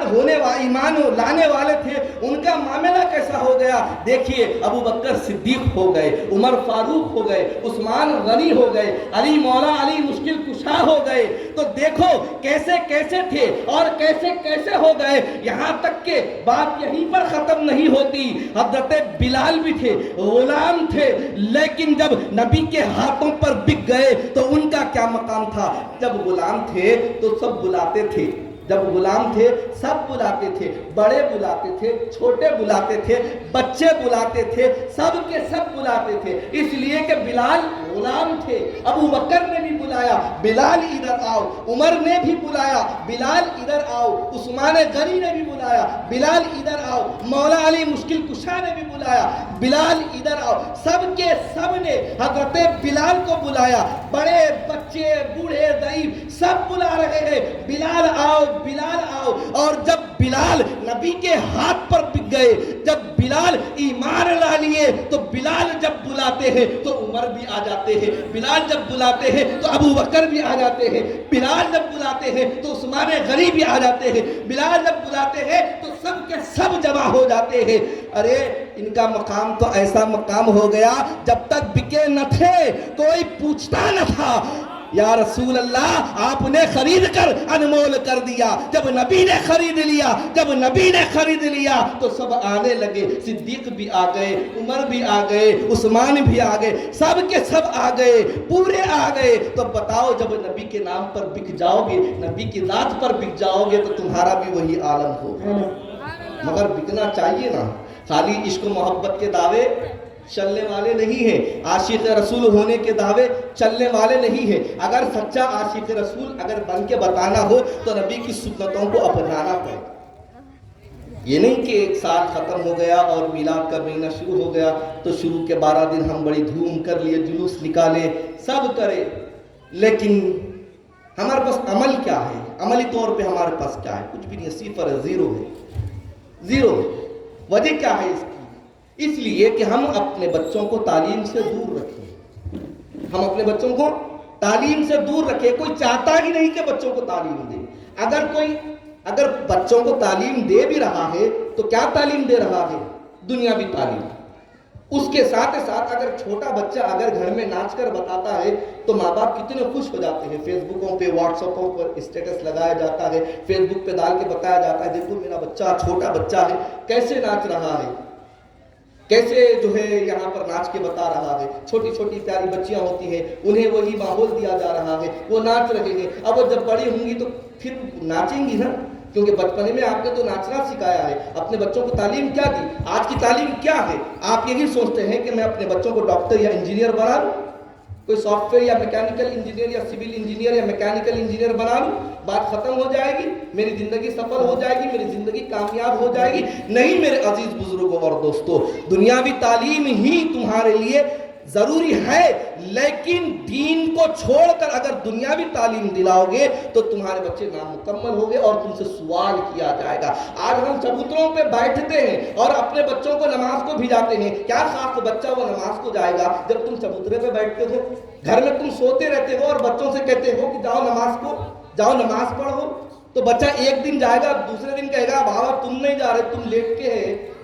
لانے والے تھے، ان کا معاملہ کیسا ہو گیا؟ دیکھیے ابو بکر صدیق ہو گئے، عمر فاروق ہو گئے، عثمان غنی ہو گئے، علی مولا علی مشکل کشا ہو گئے. تو دیکھو کیسے کیسے تھے اور کیسے کیسے ہو گئے. یہاں تک کہ بات یہیں پر ختم نہیں ہوتی. حضرت بلال بھی تھے، غلام تھے، لیکن جب نبی کے ہاتھوں پر بک گئے تو ان کا کیا مقام تھا. جب غلام تھے تو سب بلاتے تھے، جب غلام تھے سب بلاتے تھے، بڑے بلاتے تھے، چھوٹے بلاتے تھے، بچے بلاتے تھے، سب کے سب بلاتے تھے. اس لیے کہ بلال غلام تھے. ابو بکر نے بھی بلایا بلال ادھر آؤ، عمر نے بھی بلایا بلال ادھر آؤ، عثمان غنی نے بھی بلایا بلال ادھر آؤ، مولا علی مشکل کشا نے بھی بلایا بلال ادھر آؤ. سب کے سب نے حضرت بلال کو بلایا. بڑے بچے بوڑھے ضعیف سب بلا رہے ہیں بلال آؤ بلال آؤ. اور جب بلال نبی کے ہاتھ پر بک گئے. جب بلال ایمان لا لیے تو بلال جب بلاتے ہیں تو عمر بھی آ جاتے ہیں, بلال جب بلاتے ہیں تو ابو بکر بھی آ جاتے ہیں, بلال جب بلاتے ہیں تو عثمان غنی بھی آ جاتے ہیں, بلال جب بلاتے ہیں تو سب کے سب جمع ہو جاتے ہیں. ارے ان کا مقام تو ایسا مقام ہو گیا, جب تک بکے نہ تھے کوئی پوچھتا نہ تھا. یا رسول اللہ آپ نے خرید کر انمول کر دیا. جب نبی نے خرید لیا, جب نبی نے خرید لیا تو سب آنے لگے. صدیق بھی آ گئے, عمر بھی آ گئے, عثمان بھی آ گئے, سب کے سب آ گئے, پورے آ گئے. تو بتاؤ جب نبی کے نام پر بک جاؤ گے, نبی کی ذات پر بک جاؤ گے تو تمہارا بھی وہی عالم ہوگا. مگر بکنا چاہیے نا. خالی عشق و محبت کے دعوے چلنے والے نہیں ہیں, عاشق رسول ہونے کے دعوے چلنے والے نہیں ہیں. اگر سچا عاشق رسول اگر بن کے بتانا ہو تو نبی کی سنتوں کو اپنانا پڑے. یہ نہیں کہ ایک سال ختم ہو گیا اور میلاد کا مہینہ شروع ہو گیا تو شروع کے 12 دن ہم بڑی دھوم کر لیے, جلوس نکالے, سب کرے, لیکن ہمارے پاس عمل کیا ہے؟ عملی طور پہ ہمارے پاس کیا ہے؟ کچھ بھی نہیں, صفر ہے, زیرو ہے, زیرو. وجہ کیا ہے اس کی؟ اس لیے کہ ہم اپنے بچوں کو تعلیم سے دور رکھیں. ہم اپنے بچوں کو تعلیم سے دور رکھیں. کوئی چاہتا ہی نہیں کہ بچوں کو تعلیم دے. اگر بچوں کو تعلیم دے بھی رہا ہے تو کیا تعلیم دے رہا ہے؟ دنیاوی تعلیم. اس کے ساتھ ساتھ اگر چھوٹا بچہ اگر گھر میں ناچ کر بتاتا ہے تو ماں باپ کتنے خوش ہو جاتے ہیں. فیس بکوں پہ, واٹس ایپوں پر اسٹیٹس لگایا جاتا ہے, فیس بک پہ ڈال کے بتایا جاتا ہے دیکھو میرا بچہ, چھوٹا بچہ ہے, کیسے ناچ رہا ہے, کیسے جو ہے یہاں پر ناچ کے بتا رہا ہے. چھوٹی چھوٹی پیاری بچیاں ہوتی ہیں, انہیں وہی ماحول دیا جا رہا ہے, وہ ناچ رہے ہیں. اب وہ جب بڑی ہوں گی تو پھر ناچیں گی نا, کیونکہ بچپنے میں آپ نے تو ناچنا سکھایا ہے. اپنے بچوں کو تعلیم کیا دی؟ آج کی تعلیم کیا ہے؟ آپ یہی سوچتے ہیں کہ میں اپنے بچوں کو ڈاکٹر یا انجینئر بنا لوں, کوئی سافٹ ویئر یا میکینیکل انجینئر یا سول انجینئر یا میکینیکل انجینئر بنا لوں, بات ختم ہو جائے گی, میری زندگی سفل ہو جائے گی, میری زندگی کامیاب ہو جائے گی. نہیں میرے عزیز بزرگوں اور دوستوں, دنیاوی تعلیم ہی تمہارے لیے ضروری ہے, لیکن دین کو چھوڑ کر اگر دنیاوی تعلیم دلاؤ گے تو تمہارے بچے نامکمل ہوں گے اور تم سے سوال کیا جائے گا. آج ہم چبوتروں پہ بیٹھتے ہیں اور اپنے بچوں کو نماز کو بھجاتے ہیں. کیا خاص بچہ وہ نماز کو جائے گا جب تم چبوترے پہ بیٹھتے ہو؟ گھر میں تم سوتے رہتے ہو اور بچوں سے کہتے ہو کہ جاؤ نماز پڑھو. تو بچہ ایک دن جائے گا, دوسرے دن کہے گا بابا تم نہیں جا رہے,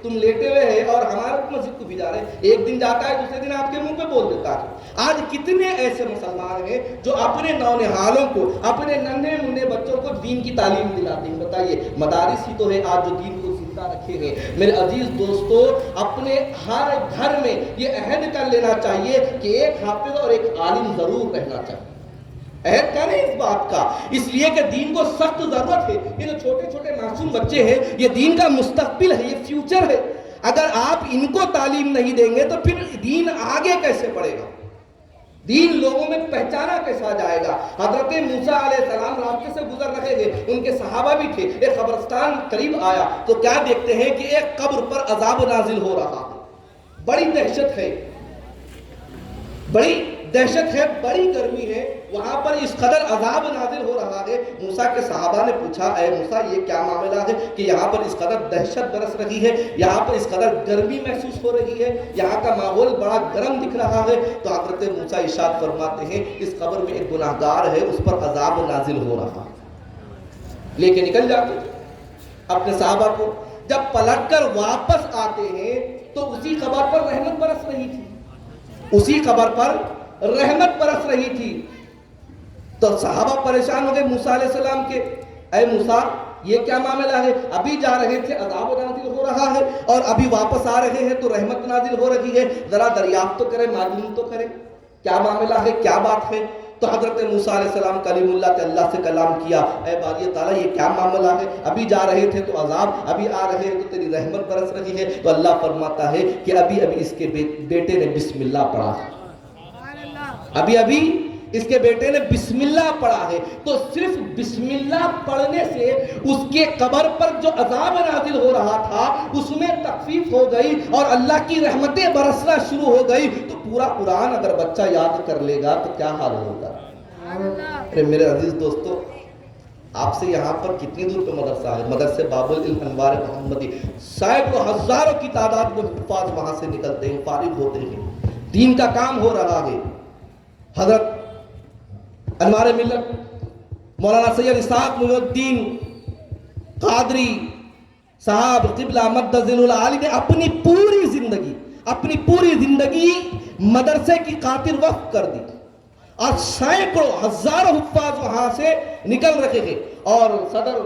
تم لیٹے ہوئے ہیں اور ہمارے مسجد کو بھی جا رہے ہیں. ایک دن جاتا ہے, دوسرے دن آپ کے منہ پہ بول دیتا ہے. آج کتنے ایسے مسلمان ہیں جو اپنے نونہالوں کو, اپنے ننھے منھے بچوں کو دین کی تعلیم دلاتے ہیں؟ بتائیے, مدارس ہی تو ہے آج جو دین کو زندہ رکھے ہیں. میرے عزیز دوستو, اپنے ہر گھر میں یہ عہد کر لینا چاہیے کہ ایک حافظ اور ایک عالم ضرور رہنا چاہیے. عہد کریں اس بات کا, اس لیے کہ دین کو سخت ضرورت ہے. یہ جو چھوٹے چھوٹے معصوم بچے ہیں, یہ دین کا مستقبل ہے, یہ فیوچر ہے. اگر آپ ان کو تعلیم نہیں دیں گے تو پھر دین آگے کیسے بڑھے گا؟ دین لوگوں میں پہچانا کیسا جائے گا؟ حضرت موسیٰ علیہ السلام راستے سے گزر رہے تھے, ان کے صحابہ بھی تھے. ایک قبرستان قریب آیا تو کیا دیکھتے ہیں کہ ایک قبر پر عذاب نازل ہو رہا ہے. بڑی دہشت ہے, بڑی گرمی ہے, وہاں پر اس قدر عذاب نازل ہو رہا ہے. موسیٰ کے صحابہ نے پوچھا, اے موسیٰ یہ کیا معاملہ ہے کہ یہاں پر اس قدر دہشت برس رہی ہے, یہاں پر اس قدر گرمی محسوس ہو رہی ہے, یہاں کا ماحول بڑا گرم دکھ رہا ہے؟ تو حضرت موسیٰ ارشاد فرماتے ہیں اس قبر میں ایک گناہگار ہے, اس پر عذاب نازل ہو رہا ہے. لے کے نکل جاتے تھے اپنے صحابہ کو. جب پلٹ کر واپس آتے ہیں تو اسی قبر پر رحمت برس رہی تھی, اسی قبر پر رحمت برس رہی تھی. تو صحابہ پریشان ہو گئے موسیٰ علیہ السلام کے, اے موسیٰ یہ کیا معاملہ ہے؟ ابھی جا رہے تھے عذاب نازل ہو رہا ہے اور ابھی واپس آ رہے ہیں تو رحمت نازل ہو رہی ہے, ذرا دریافت تو کریں, معلوم تو کریں کیا معاملہ ہے, کیا بات ہے. تو حضرت موسیٰ علیہ السلام کلیم اللہ کے اللہ سے کلام کیا, اے باری تعالیٰ یہ کیا معاملہ ہے؟ ابھی جا رہے تھے تو عذاب, ابھی آ رہے ہیں تو تیری رحمت برس رہی ہے. تو اللہ فرماتا ہے کہ ابھی اس کے بیٹے نے بسم اللہ پڑھا, ابھی اس کے بیٹے نے بسم اللہ پڑھا ہے. تو صرف بسم اللہ پڑھنے سے اس کے قبر پر جو عذاب نازل ہو رہا تھا اس میں تخفیف ہو گئی اور اللہ کی رحمتیں برسنا شروع ہو گئی. تو پورا قرآن اگر بچہ یاد کر لے گا تو کیا حال ہوگا؟ میرے عزیز دوستو, آپ سے یہاں پر کتنی دور پہ مدرسہ ہے؟ مدرسے باب العلم انوار محمدی، سینکڑوں ہزاروں کی تعداد میں حفاظ وہاں سے نکلتے ہیں، فارغ ہوتے ہیں، دین کا کام ہو رہا ہے۔ حضرت انوار ملت مولانا سید اسحاق محی الدین قادری صاحب قبلہ مدذن العالی نے اپنی پوری زندگی مدرسے کی خاطر وقف کر دی، اور سینکڑوں ہزاروں حفاظ وہاں سے نکل رہے ہیں، اور صدر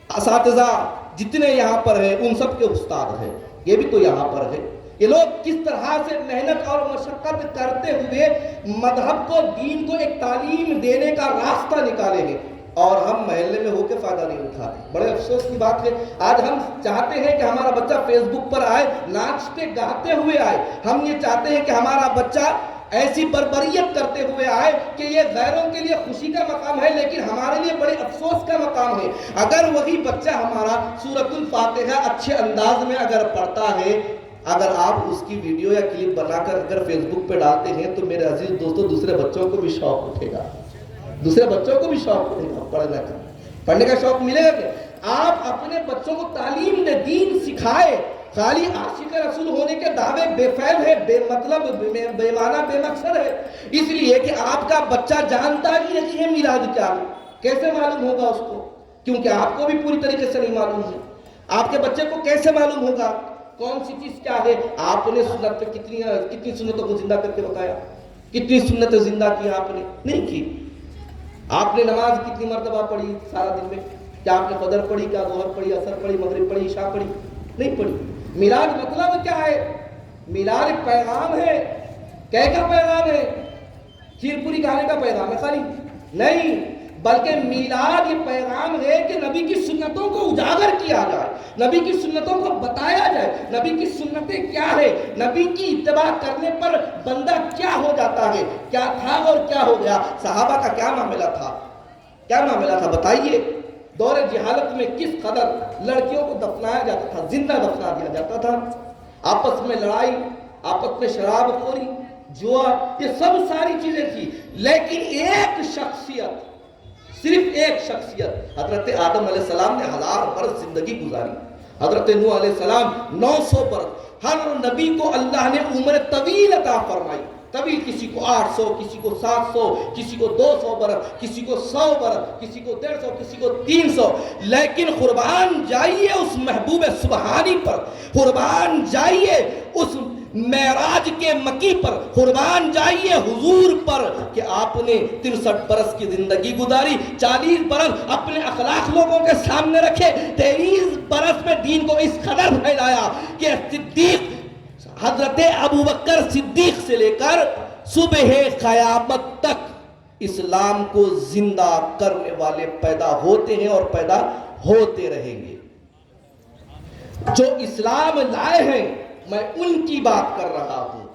اساتذہ جتنے یہاں پر ہیں ان سب کے استاد ہیں، یہ بھی تو یہاں پر ہے۔ یہ لوگ کس طرح سے محنت اور مشقت کرتے ہوئے مذہب کو، دین کو ایک تعلیم دینے کا راستہ نکالے ہیں، اور ہم محلے میں ہو کے فائدہ نہیں اٹھاتے۔ بڑے افسوس کی بات ہے، آج ہم چاہتے ہیں کہ ہمارا بچہ فیس بک پر آئے، ناچتے گاتے ہوئے آئے، ہم یہ چاہتے ہیں کہ ہمارا بچہ ایسی بربریت کرتے ہوئے آئے کہ یہ غیروں کے لیے خوشی کا مقام ہے، لیکن ہمارے لیے بڑے افسوس کا مقام ہے۔ اگر وہی بچہ ہمارا سورۃ الفاتحہ اچھے انداز میں اگر پڑھتا ہے، اگر آپ اس کی ویڈیو یا کلپ بنا کر اگر فیس بک پہ ڈالتے ہیں تو میرے عزیز دوستو دوسرے بچوں کو بھی شوق اٹھے گا، دوسرے بچوں کو بھی شوق اٹھے گا پڑھنے کا شوق ملے گا کہ آپ اپنے بچوں کو تعلیم دے، دین سکھائے۔ خالی عاشق رسول ہونے کے دعوے بے فائدہ ہے، بے مطلب، بے معنی، بے مقصد ہے، اس لیے کہ آپ کا بچہ جانتا ہی نہیں ہے میلاد کیا ہے، کیسے معلوم ہوگا اس کو؟ کیونکہ آپ کو بھی پوری طریقے سے نہیں معلوم ہے۔ آپ کے بچے کو کیسے معلوم ہوگا کون سی چیز کیا ہے؟ آپ نے سنت پہ کتنی سنتوں کو زندہ کر کے بتایا؟ کتنی سنتیں زندہ کی آپ نے؟ نہیں کی۔ آپ نے نماز کتنی مرتبہ پڑھی سارا دن میں؟ کیا آپ نے فجر پڑھی، کیا ظہر پڑھی، عصر پڑھی، مغرب پڑھی، عشاء پڑھی؟ نہیں پڑھی۔ میلاد مطلب کیا ہے؟ میلاد ایک پیغام ہے۔ کہے کا پیغام ہے؟ کھیر پوری کھانے کا پیغام ہے خالی؟ نہیں، بلکہ میلاد یہ پیغام ہے کہ نبی کی سنتوں کو اجاگر کیا جائے، نبی کی سنتوں کو بتایا جائے، نبی کی سنتیں کیا ہے، نبی کی اتباع کرنے پر بندہ کیا ہو جاتا ہے، کیا تھا اور کیا ہو گیا۔ صحابہ کا کیا معاملہ تھا بتائیے؟ دور جہالت میں کس قدر لڑکیوں کو دفنایا جاتا تھا، زندہ دفنا دیا جاتا تھا، آپس میں لڑائی، آپس میں شراب خوری، جوا، یہ سب ساری چیزیں تھی، لیکن ایک شخصیت، صرف ایک شخصیت، حضرت آدم علیہ السلام نے 1000 برس زندگی گزاری، حضرت نوح علیہ السلام 900 برس، ہر نبی کو اللہ نے عمر طویل عطا فرمائی، طویل، کسی کو 800، کسی کو 700، کسی کو 200 برس، کسی کو 100 برس، کسی کو 150، کسی کو 300، لیکن قربان جائیے اس محبوب سبحانی پر، قربان جائیے اس معراج کے مکی پر، قربان جائیے حضور پر کہ آپ نے 63 برس کی زندگی گزاری، 40 برس اپنے اخلاق لوگوں کے سامنے رکھے، 23 برس میں دین کو اس قدر پھیلایا کہ صدیق، حضرت ابوبکر صدیق سے لے کر صبح قیامت تک اسلام کو زندہ کرنے والے پیدا ہوتے ہیں اور پیدا ہوتے رہیں گے۔ جو اسلام لائے ہیں میں ان کی بات کر رہا ہوں،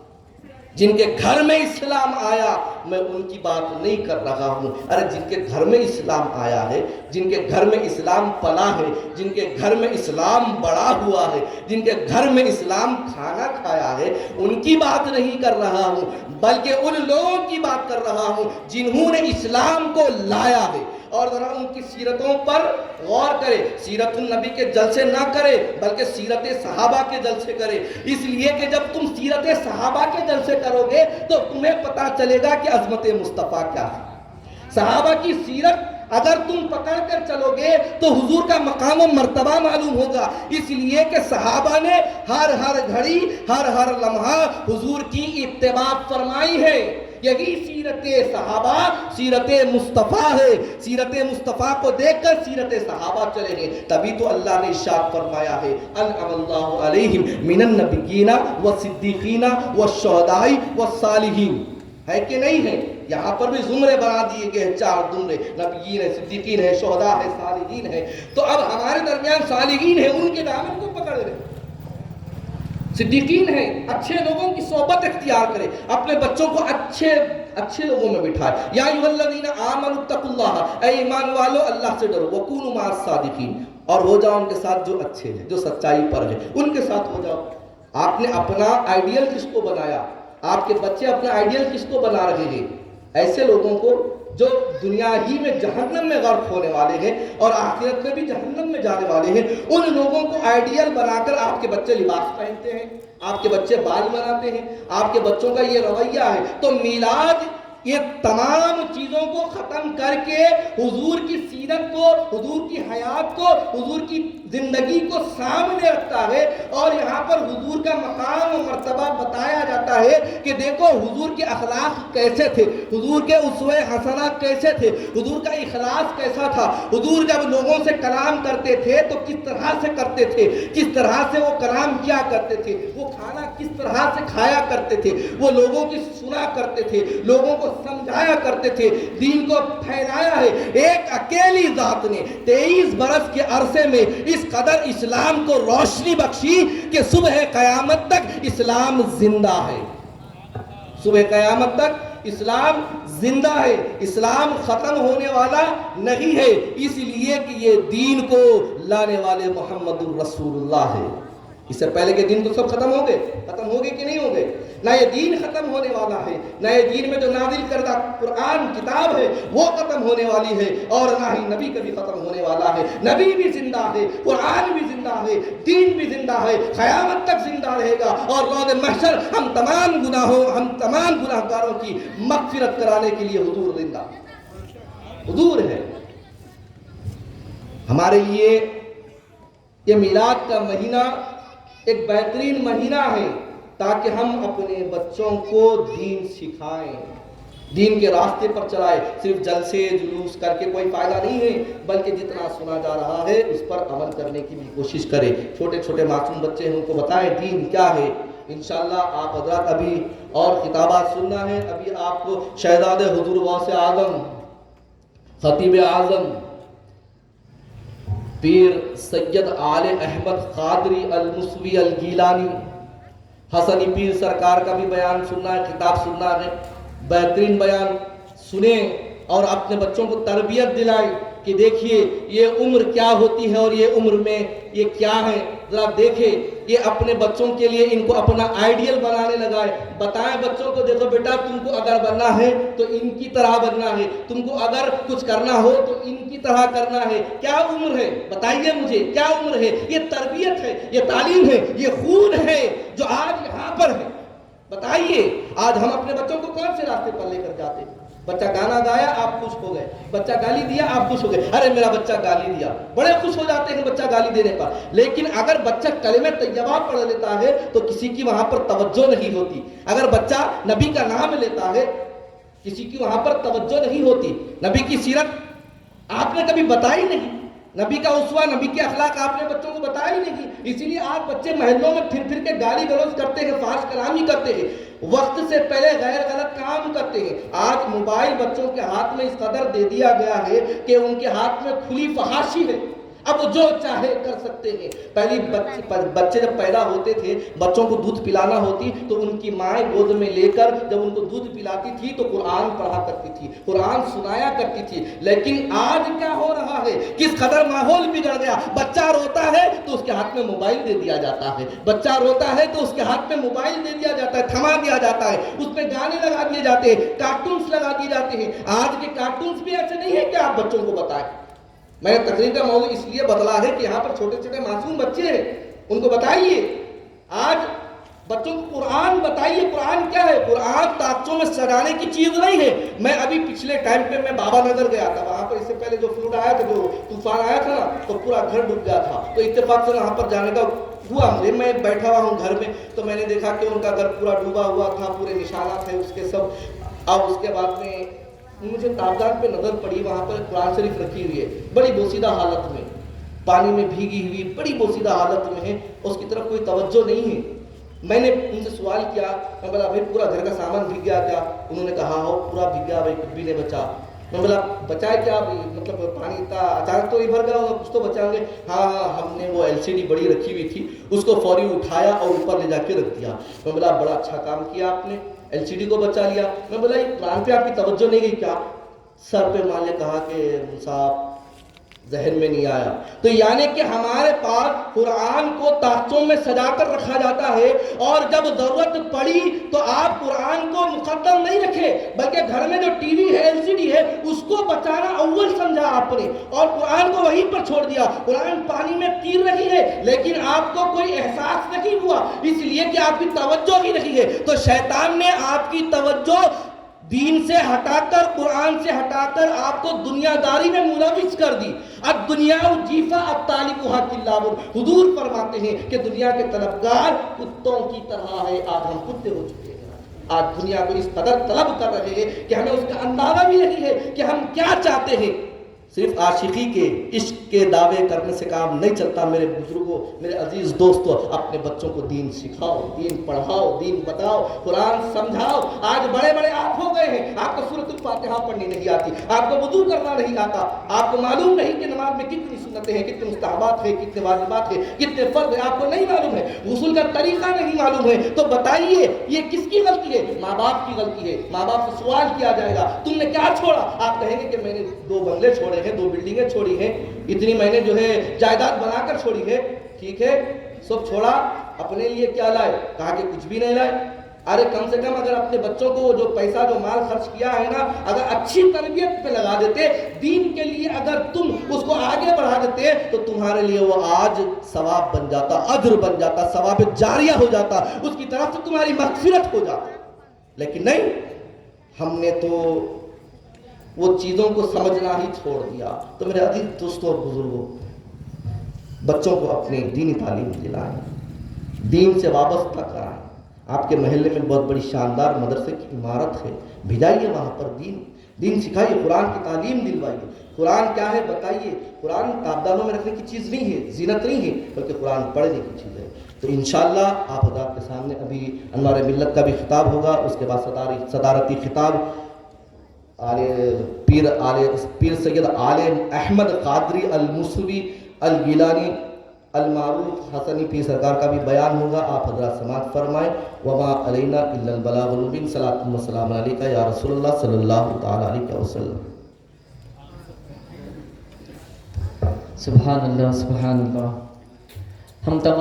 جن کے گھر میں اسلام آیا میں ان کی بات نہیں کر رہا ہوں۔ ارے جن کے گھر میں اسلام آیا ہے، جن کے گھر میں اسلام پلا ہے، جن کے گھر میں اسلام بڑا ہوا ہے، جن کے گھر میں اسلام کھانا کھایا ہے، ان کی بات نہیں کر رہا ہوں، بلکہ ان لوگوں کی بات کر رہا ہوں جنہوں نے اسلام کو لایا ہے۔ اور ذرا ان کی سیرتوں پر غور کرے، سیرت النبی کے جلسے نہ کرے بلکہ سیرت صحابہ کے جلسے کرے، اس لیے کہ جب تم سیرت صحابہ کے جلسے کرو گے تو تمہیں پتا چلے گا کہ عظمت مصطفیٰ کیا ہے۔ صحابہ کی سیرت اگر تم پکڑ کر چلو گے تو حضور کا مقام و مرتبہ معلوم ہوگا، اس لیے کہ صحابہ نے ہر گھڑی، ہر لمحہ حضور کی اتباع فرمائی ہے۔ یہی سیرت صحابہ سیرت مصطفیٰ ہے، سیرت مصطفیٰ کو دیکھ کر سیرت صحابہ چلے ہیں، تبھی تو اللہ نے ارشاد فرمایا ہے انعم اللہ علیہم من النبیین والصدیقین والشہداء والصالحین، ہے کہ نہیں ہے؟ یہاں پر بھی زمرے بنا دیے گئے ہیں، 4 زمرے، نبیین ہے، صدیقین ہے، شہداء ہے، صالحین ہے۔ تو اب ہمارے درمیان صالحین ہے، ان کے دامن کو پکڑ لیں، صدیقین ہیں، اچھے لوگوں کی صحبت اختیار کرے، اپنے بچوں کو اچھے لوگوں میں بٹھائے۔ یا ایھا الذین آمنوا اتقوا اللہ، اے ایمان والو اللہ سے ڈرو، وکونوا مع الصادقین، اور ہو جاؤ ان کے ساتھ جو اچھے ہیں، جو سچائی پر ہیں، ان کے ساتھ ہو جاؤ۔ آپ نے اپنا آئیڈیل کس کو بنایا؟ آپ کے بچے اپنا آئیڈیل کس کو بنا رہے ہیں؟ ایسے لوگوں کو جو دنیا ہی میں جہنم میں غرق ہونے والے ہیں اور آخرت میں بھی جہنم میں جانے والے ہیں، ان لوگوں کو آئیڈیل بنا کر آپ کے بچے لباس پہنتے ہیں، آپ کے بچے بال بناتے ہیں، آپ کے بچوں کا یہ رویہ ہے۔ تو میلاد یہ تمام چیزوں کو ختم کر کے حضور کی سیرت کو، حضور کی حیات کو، حضور کی زندگی کو سامنے رکھتا ہے، اور یہاں پر حضور کا مقام و مرتبہ بتایا جاتا ہے کہ دیکھو حضور کے اخلاق کیسے تھے، حضور کے اسوہ حسنہ کیسے تھے، حضور کا اخلاص کیسا تھا، حضور جب لوگوں سے کلام کرتے تھے تو کس طرح سے کرتے تھے، کس طرح سے وہ کلام کیا کرتے تھے، وہ کھانا کس طرح سے کھایا کرتے تھے، وہ لوگوں کی سنا کرتے تھے، لوگوں کو سمجھایا کرتے تھے، دین کو پھیلایا ہے۔ ایک اکیلی ذات نے 23 برس کے عرصے میں اس قدر اسلام کو روشنی بخشی کہ صبح قیامت تک اسلام زندہ ہے، صبح قیامت تک اسلام زندہ ہے، اسلام ختم ہونے والا نہیں ہے، اس لیے کہ یہ دین کو لانے والے محمد الرسول اللہ ہے۔ اس سے پہلے کے دن تو سب ختم ہو گئے کہ نہیں ہو گئے؟ نہ یہ دین ختم ہونے والا ہے، نہ یہ دین میں جو نازل کردہ قرآن کتاب ہے وہ ختم ہونے والی ہے، اور نہ ہی نبی کبھی ختم ہونے والا ہے۔ نبی بھی زندہ ہے، قرآن بھی زندہ ہے، دین بھی زندہ ہے، قیامت تک زندہ رہے گا، اور روز محشر ہم تمام گناہگاروں کی مغفرت کرانے کے لیے حضور زندہ حضور ہے۔ ہمارے لیے یہ میلاد کا مہینہ ایک بہترین مہینہ ہے تاکہ ہم اپنے بچوں کو دین سکھائیں، دین کے راستے پر چلائیں۔ صرف جلسے جلوس کر کے کوئی فائدہ نہیں ہے، بلکہ جتنا سنا جا رہا ہے اس پر عمل کرنے کی بھی کوشش کریں۔ چھوٹے چھوٹے معصوم بچے ہیں، ان کو بتائیں دین کیا ہے۔ انشاءاللہ آپ حضرات ابھی اور خطابات سننا ہے۔ ابھی آپ کو شہزادے حضور غوث اعظم، خطیب اعظم پیر سید آل احمد قادری الموسوی الگیلانی حسنی پیر سرکار کا بھی بیان سننا ہے، خطاب سننا ہے۔ بہترین بیان سنیں اور اپنے بچوں کو تربیت دلائیں کہ دیکھیے یہ عمر کیا ہوتی ہے اور یہ عمر میں یہ کیا ہے، ذرا دیکھیں۔ یہ اپنے بچوں کے لیے ان کو اپنا آئیڈیل بنانے لگائے، بتائیں بچوں کو دیکھو بیٹا تم کو اگر بننا ہے تو ان کی طرح بننا ہے، تم کو اگر کچھ کرنا ہو تو ان کی طرح کرنا ہے۔ کیا عمر ہے بتائیے مجھے، کیا عمر ہے؟ یہ تربیت ہے، یہ تعلیم ہے، یہ خون ہے جو آج یہاں پر ہے۔ بتائیے آج ہم اپنے بچوں کو کون سے راستے پر لے کر جاتے ہیں؟ بچہ گانا گایا آپ خوش ہو گئے، بچہ گالی دیا آپ خوش ہو گئے، ارے میرا بچہ گالی دیا، بڑے خوش ہو جاتے ہیں بچہ گالی دینے پر۔ لیکن اگر بچہ کلمہ طیبہ پڑھ لیتا ہے تو کسی کی وہاں پر توجہ نہیں ہوتی۔ اگر بچہ نبی کا نام لیتا ہے کسی کی وہاں پر توجہ نہیں ہوتی۔ نبی کی سیرت آپ نے کبھی بتائی نہیں، نبی کا اسوہ، نبی کے اخلاق آپ نے بچوں کو بتایا ہی نہیں۔ اسی لیے آج بچے محلوں میں پھر پھر کے گالی گلوچ کرتے ہیں، فحش کلامی کرتے ہیں، وقت سے پہلے غیر غلط کام کرتے ہیں۔ آج موبائل بچوں کے ہاتھ میں اس قدر دے دیا گیا ہے کہ ان کے ہاتھ میں کھلی فحاشی ہے، اب وہ جو چاہے کر سکتے ہیں۔ پہلی بچے جب پیدا ہوتے تھے، بچوں کو دودھ پلانا ہوتی تو ان کی مائیں گود میں لے کر جب ان کو دودھ پلاتی تھی تو قرآن پڑھا کرتی تھی، قرآن سنایا کرتی تھی۔ لیکن آج کیا ہو رہا ہے، کس قدر ماحول بگڑ گیا۔ بچہ روتا ہے تو اس کے ہاتھ میں موبائل دے دیا جاتا ہے، بچہ روتا ہے تو اس کے ہاتھ میں موبائل دے دیا جاتا ہے، تھما دیا جاتا ہے، اس پہ گانے لگا دیے جاتے ہیں، کارٹونز لگا دیے جاتے ہیں۔ آج کے کارٹونز بھی ایسے نہیں ہے کہ آپ بچوں کو بتائیں۔ میں نے تقریر کا موضوع اس لیے بدلا ہے کہ یہاں پر چھوٹے چھوٹے معصوم بچے ہیں، ان کو بتائیے، آج بچوں کو قرآن بتائیے۔ قرآن کیا ہے؟ قرآن تاکچوں میں سجانے کی چیز نہیں ہے۔ میں ابھی پچھلے ٹائم پہ میں بابا نگر گیا تھا، وہاں پر اس سے پہلے جو فلوڈ آیا تھا، جو طوفان آیا تھا نا، تو پورا گھر ڈوب گیا تھا، تو اتفاق سے وہاں پر جانے کا ہوا مجھے۔ میں بیٹھا ہوا ہوں گھر میں، تو میں نے دیکھا کہ ان کا گھر پورا ڈوبا ہوا تھا، پورے نشانات ہیں اس کے سب۔ اب اس کے بعد میں مجھے تابدان پہ نظر پڑی، وہاں پر قرآن شریف رکھی ہوئی ہے، بڑی بوسیدہ حالت میں، پانی میں بھیگی ہوئی، بڑی بوسیدہ حالت میں ہے، اس کی طرف کوئی توجہ نہیں ہے۔ میں نے ان سے سوال کیا، میں بولا بھائی پورا گھر کا سامان بھیگ گیا کیا؟ انہوں نے کہا ہو پورا بھیگ گیا بھائی، کچھ بھی نہیں بچا۔ میں بولا بچائے کیا؟ مطلب پانی اتنا اچانک تو نہیں بھر گیا ہوگا، کچھ تو بچائیں گے۔ ہاں ہم نے وہ LCD بڑی رکھی ہوئی تھی، اس کو فوری اٹھایا اور اوپر لے جا کے رکھ دیا۔ میں بولا بڑا اچھا کام کیا آپ نے، LCD کو بچا لیا۔ میں بولا یہ قرآن پہ آپ کی توجہ نہیں گئی کیا؟ سر پہ مالے کہا کہ صاحب ذہن میں نہیں آیا؟ تو یعنی کہ ہمارے پاس قرآن کو تاختوں میں سجا کر رکھا جاتا ہے، اور جب ضرورت پڑی تو آپ قرآن کو مقدم نہیں رکھے، بلکہ گھر میں جو ٹی وی ہے، LCD ہے، اس کو بچانا اول سمجھا آپ نے، اور قرآن کو وہیں پر چھوڑ دیا۔ قرآن پانی میں تیر رہی ہے لیکن آپ کو کوئی احساس نہیں ہوا، اس لیے کہ آپ کی توجہ ہی نہیں ہے۔ تو شیطان نے آپ کی توجہ دین سے ہٹا کر، قرآن سے ہٹا کر آپ کو دنیا داری میں ملوث کر دی۔ اب دنیا جیفا اب طالبها کلاب، حضور فرماتے ہیں کہ دنیا کے طلبگار کتوں کی طرح ہے۔ آج ہم کتے ہو چکے ہیں، آج دنیا کو اس قدر طلب کر رہے ہیں کہ ہمیں اس کا اندازہ بھی نہیں ہے کہ ہم کیا چاہتے ہیں۔ صرف عاشقی کے، عشق کے دعوے کرنے سے کام نہیں چلتا۔ میرے بزرگوں، میرے عزیز دوستوں، اپنے بچوں کو دین سکھاؤ، دین پڑھاؤ، دین بتاؤ، قرآن سمجھاؤ۔ آج بڑے بڑے آپ ہو گئے ہیں، آپ کو سورۃ الفاتحہ پڑھنی نہیں آتی، آپ کو وضو کرنا نہیں آتا، آپ کو معلوم نہیں کہ نماز میں کتنی سنتیں ہیں، کتنے مستحبات ہیں، کتنے واجبات ہیں، کتنے فرض ہیں، آپ کو نہیں معلوم ہے، غسل کا طریقہ نہیں معلوم ہے۔ تو بتائیے یہ کس کی غلطی ہے؟ ماں باپ کی غلطی ہے۔ ماں باپ سے سوال کیا جائے گا تم نے کیا چھوڑا؟ آپ کہیں گے کہ میں نے 2 بنگلے چھوڑے ہیں، 2 بلڈنگیں چھوڑی ہیں، اتنی میں نے جو ہے جائیداد بنا کر چھوڑی ہے۔ ٹھیک ہے، سب چھوڑا، اپنے لیے کیا لائے؟ کہا کہ کچھ بھی نہیں لائے۔ ارے کم سے کم اگر اپنے بچوں کو جو پیسہ، جو مال خرچ کیا ہے نا، اگر اچھی تربیت پہ لگا دیتے، دین کے لیے اگر تم اس کو آگے بڑھا دیتے، تو تمہارے لیے وہ آج ثواب بن جاتا، اجر بن جاتا، ثواب جاریہ ہو جاتا، اس کی طرف سے تمہاری مغفرت ہو جاتی۔ لیکن نہیں، ہم نے تو وہ چیزوں کو سمجھنا ہی چھوڑ دیا۔ تو میرے عزیز دوستوں اور بزرگوں، بچوں کو اپنی دینی تعلیم دلائیں، دین سے وابستہ کرائیں۔ آپ کے محلے میں بہت بڑی شاندار مدرسے کی عمارت ہے، بھیجائیے وہاں پر دین سکھائیے، قرآن کی تعلیم دلوائیے۔ قرآن کیا ہے بتائیے۔ قرآن تابدانوں میں رکھنے کی چیز نہیں ہے، زینت نہیں ہے، بلکہ قرآن پڑھنے کی چیز ہے۔ تو انشاءاللہ آپ حضرات کے سامنے ابھی انوار ملت کا بھی خطاب ہوگا، اس کے بعد صدارتی خطاب پیر سید عالم احمد قادری الموسوی الگیلانی المعروف حسنی پیر سرکار کا بھی بیان ہوگا۔ آپ حضرات سماعت فرمائیں۔ وما علینا الا البلاغ المبین۔ صلاۃ و سلام علیکہ یا رسول اللہ صلی اللہ تعالی علیہ وسلم۔ سبحان اللہ، سبحان اللہ۔ ہم تمام